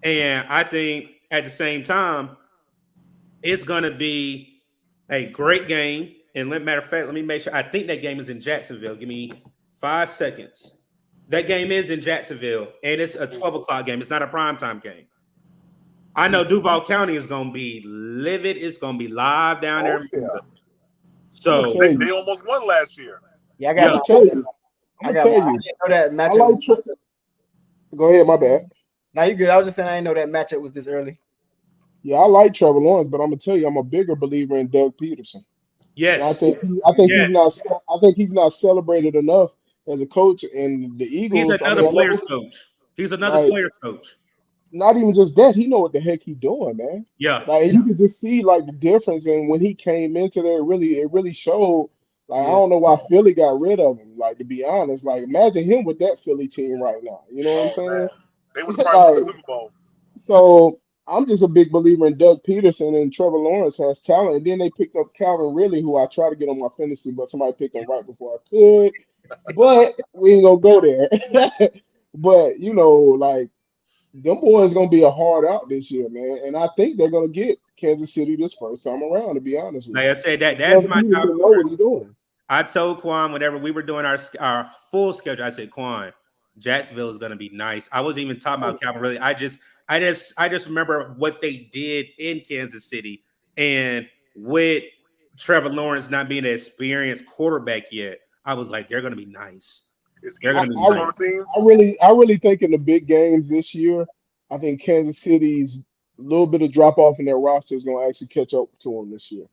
And I think at the same time, it's going to be a great game. And matter of fact, let me make sure. I think that game is in Jacksonville. Give me 5 seconds. That game is in Jacksonville, and it's a 12 o'clock game. It's not a primetime game. I know Duval County is going to be livid. It's going to be live down there. Yeah. So they almost won last year. Yeah, I got. I didn't know that matchup. Go ahead, my bad. Now you good. I was just saying I didn't know that matchup was this early. Yeah, I like Trevor Lawrence, but I'm gonna tell you, I'm a bigger believer in Doug Peterson. Yes, and I think he's not celebrated enough as a coach. And the Eagles, he's another players coach. Not even just that, he know what the heck he's doing, man. Yeah, like you could just see like the difference. And when he came into there, it really showed. Like, I don't know why Philly got rid of him. Like, to be honest, like, imagine him with that Philly team right now. You know what I'm saying? Man. They would probably win the Super Bowl. So I'm just a big believer in Doug Peterson, and Trevor Lawrence has talent. And then they picked up Calvin Ridley, who I tried to get on my fantasy, but somebody picked him right before I could. But we ain't gonna go there. But like them boys gonna be a hard out this year, man. And I think they're gonna get Kansas City this first time around, to be honest with Like you. I said, that's Doug my dark Peterson know what he's horse. doing. I told Quan whenever we were doing our full schedule, I said, Quan, Jacksonville is going to be nice. I wasn't even talking about Calvin really. I just remember what they did in Kansas City, and with Trevor Lawrence not being an experienced quarterback yet, I was like, they're going to be nice. Is They're Eli going to be I, on the nice. team? I really think in the big games this year, I think Kansas City's little bit of drop off in their roster is gonna actually catch up to them this year.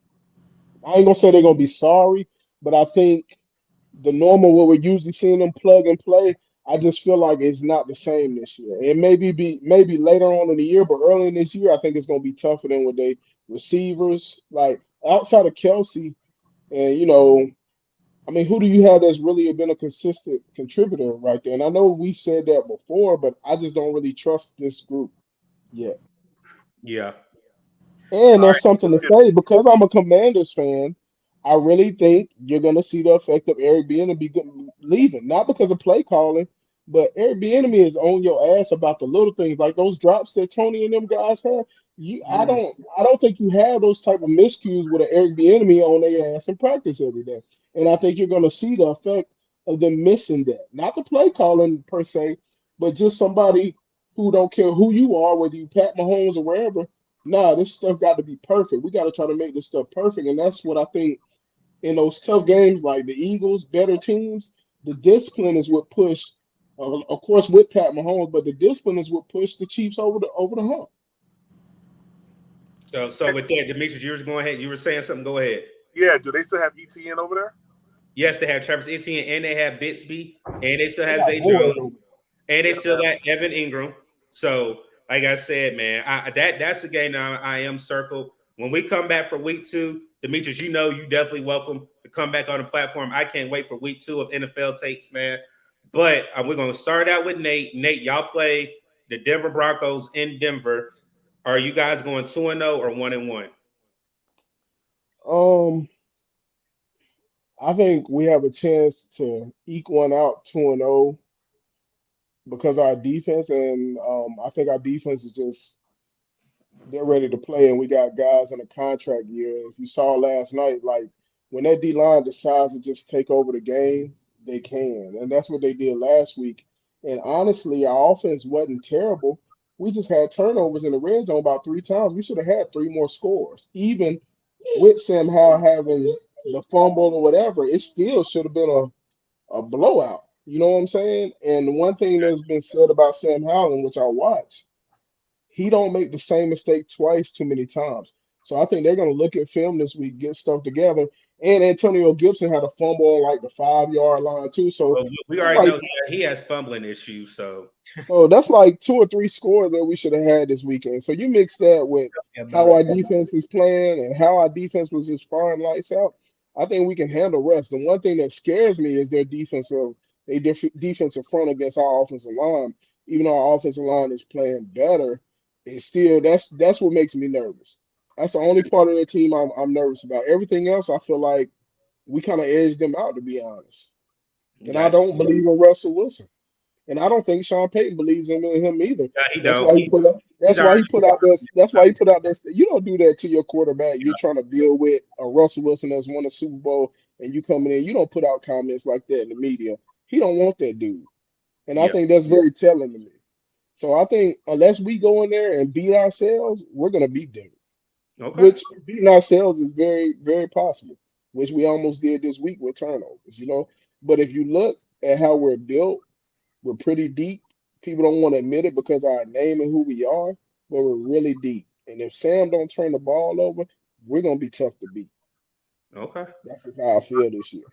I ain't gonna say they're gonna be sorry, but I think the normal what we're usually seeing them plug and play, I just feel like it's not the same this year. It maybe later on in the year, but early in this year, I think it's gonna be tougher than with they receivers. Like outside of Kelsey, and I mean, who do you have that's really been a consistent contributor right there? And I know we said that before, but I just don't really trust this group yet. Yeah. And All there's right. something to say because I'm a Commanders fan. I really think you're going to see the effect of Eric Bieniemy leaving, not because of play calling, but Eric Bieniemy is on your ass about the little things like those drops that Tony and them guys have. Mm. I don't think you have those type of miscues with an Eric Bieniemy on their ass in practice every day. And I think you're going to see the effect of them missing that, not the play calling per se, but just somebody who don't care who you are, whether you Pat Mahomes or wherever. Nah, this stuff got to be perfect. We got to try to make this stuff perfect, and that's what I think in those tough games like the Eagles, better teams. The discipline is what pushed, of course, with Pat Mahomes, but the discipline is what pushed the Chiefs over the hump. So with that, Demetrius, you were going ahead. You were saying something. Go ahead. Yeah, do they still have ETN over there? Yes, they have Travis Etienne and they have Bitsby and they still They have got Zay boys Jones over and they Yeah. still got Evan Ingram. So, like I said, man, that's the game now I am circled. When we come back for week 2, Demetrius, you definitely welcome to come back on the platform. I can't wait for week 2 of NFL takes, man. But we're going to start out with Nate. Nate, y'all play the Denver Broncos in Denver. Are you guys going 2-0 or 1-1? there. I think we have a chance to eke one out 2-0 because our defense, and I think our defense is just they're ready to play, and we got guys in a contract year. If you saw last night, like when that D line decides to just take over the game, they can, and that's what they did last week. And honestly, our offense wasn't terrible. We just had turnovers in the red zone about 3 times. We should have had 3 more scores. Even with Sam Howell having the fumble or whatever, it still should have been a blowout. You know what I'm saying? And the one thing that's been said about Sam Howell, which I watch, he don't make the same mistake twice too many times. So I think they're going to look at film this week, get stuff together. And Antonio Gibson had a fumble on like the 5 yard line too. So Well, we that's already like know he has fumbling issues. So, that's like 2 or 3 scores that we should have had this weekend. So you mix that with how About our defense is playing and how our defense was just firing lights out. I think we can handle Russ. The one thing that scares me is their defensive front against our offensive line. Even though our offensive line is playing better, it's still that's what makes me nervous. That's the only part of the team I'm nervous about. Everything else, I feel like we kind of edged them out, to be honest. And I gotcha. don't believe in Russell Wilson. And I don't think Sean Payton believes in him either. Yeah, he That's don't. why he put up. He's That's why already. he put out this. That's why he put out this. You don't do that to your quarterback. You're trying to deal with a Russell Wilson that's won a Super Bowl, and you coming in. You don't put out comments like that in the media. He don't want that dude, and I Yeah. think that's very telling to me. So I think unless we go in there and beat ourselves, we're gonna beat them. Okay. Which beating ourselves is very, very possible. Which we almost did this week with turnovers. But if you look at how we're built, we're pretty deep. People don't want to admit it because of our name and who we are, but we're really deep. And if Sam don't turn the ball over, we're gonna be tough to beat. Okay. That's just how I feel this year.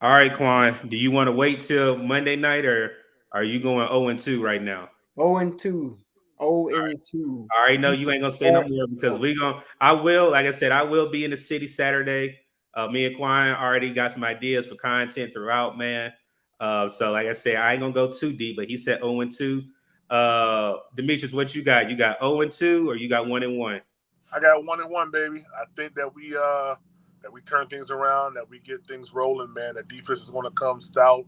All right, Quan. Do you want to wait till Monday night or are you going 0-2 right now? 0-2. 0-2. I already know you ain't gonna say no more because I will, like I said, I will be in the city Saturday. Me and Quan already got some ideas for content throughout, man. So like I said, I ain't gonna go too deep, but he said 0-2. Demetrius, what you got? You got 0-2 or you got 1-1? I got 1-1, baby. I think that we turn things around, that we get things rolling, man. The defense is going to come stout.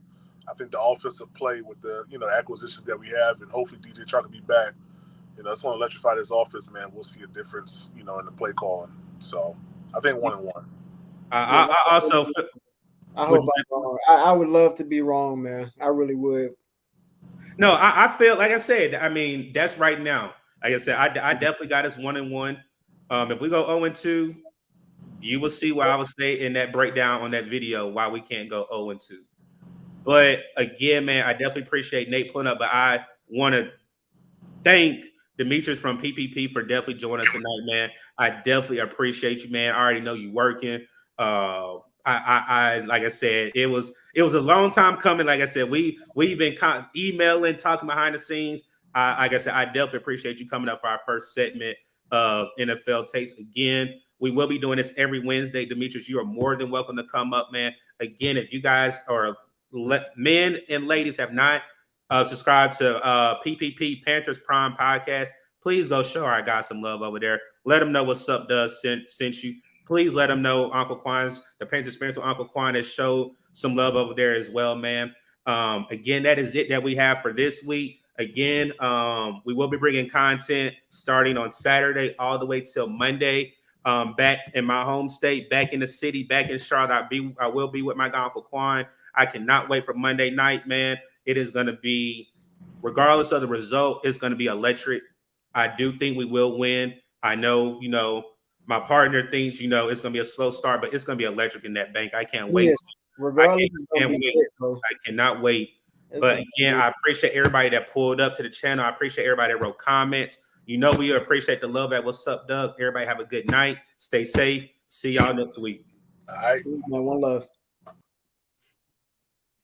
I think the offensive play with the acquisitions that we have, and hopefully DJ trying to be back. It's going to electrify this offense, man. We'll see a difference, in the play calling. So I think 1-1. I also. I hope I'm wrong. I would love to be wrong, man. I really would. No, I feel like I said. I mean, that's right now. Like I said, I definitely got us 1-1. If we go 0-2, you will see why I would say in that breakdown on that video why we can't go 0-2. But again, man, I definitely appreciate Nate pulling up. But I want to thank Demetrius from PPP for definitely joining us tonight, man. I definitely appreciate you, man. I already know you working. I like I said, it was a long time coming. Like I said, we've been emailing, talking behind the scenes. Like I said, I definitely appreciate you coming up for our first segment of NFL Takes. Again, we will be doing this every Wednesday. Demetrius, you are more than welcome to come up, man. Again, if you guys are men and ladies have not subscribed to PPP Panthers Prime Podcast, please go show our guys some love over there. Let them know what's up, does sent you. Please let them know Uncle Quan's, the Panthers Exprience with Uncle Quan has showed some love over there as well, man. Again, that is it that we have for this week. Again, we will be bringing content starting on Saturday all the way till Monday. Back in my home state, back in the city, back in Charlotte, I will be with my guy Uncle Quan. I cannot wait for Monday night, man. It is going to be, regardless of the result, it's going to be electric. I do think we will win. I know, my partner thinks, it's going to be a slow start, but it's going to be electric in that bank. I can't wait. Yes, regardless, I cannot wait. But again, I appreciate everybody that pulled up to the channel. I appreciate everybody that wrote comments. We appreciate the love at What's Up, Doug. Everybody have a good night. Stay safe. See y'all next week. All right. One love.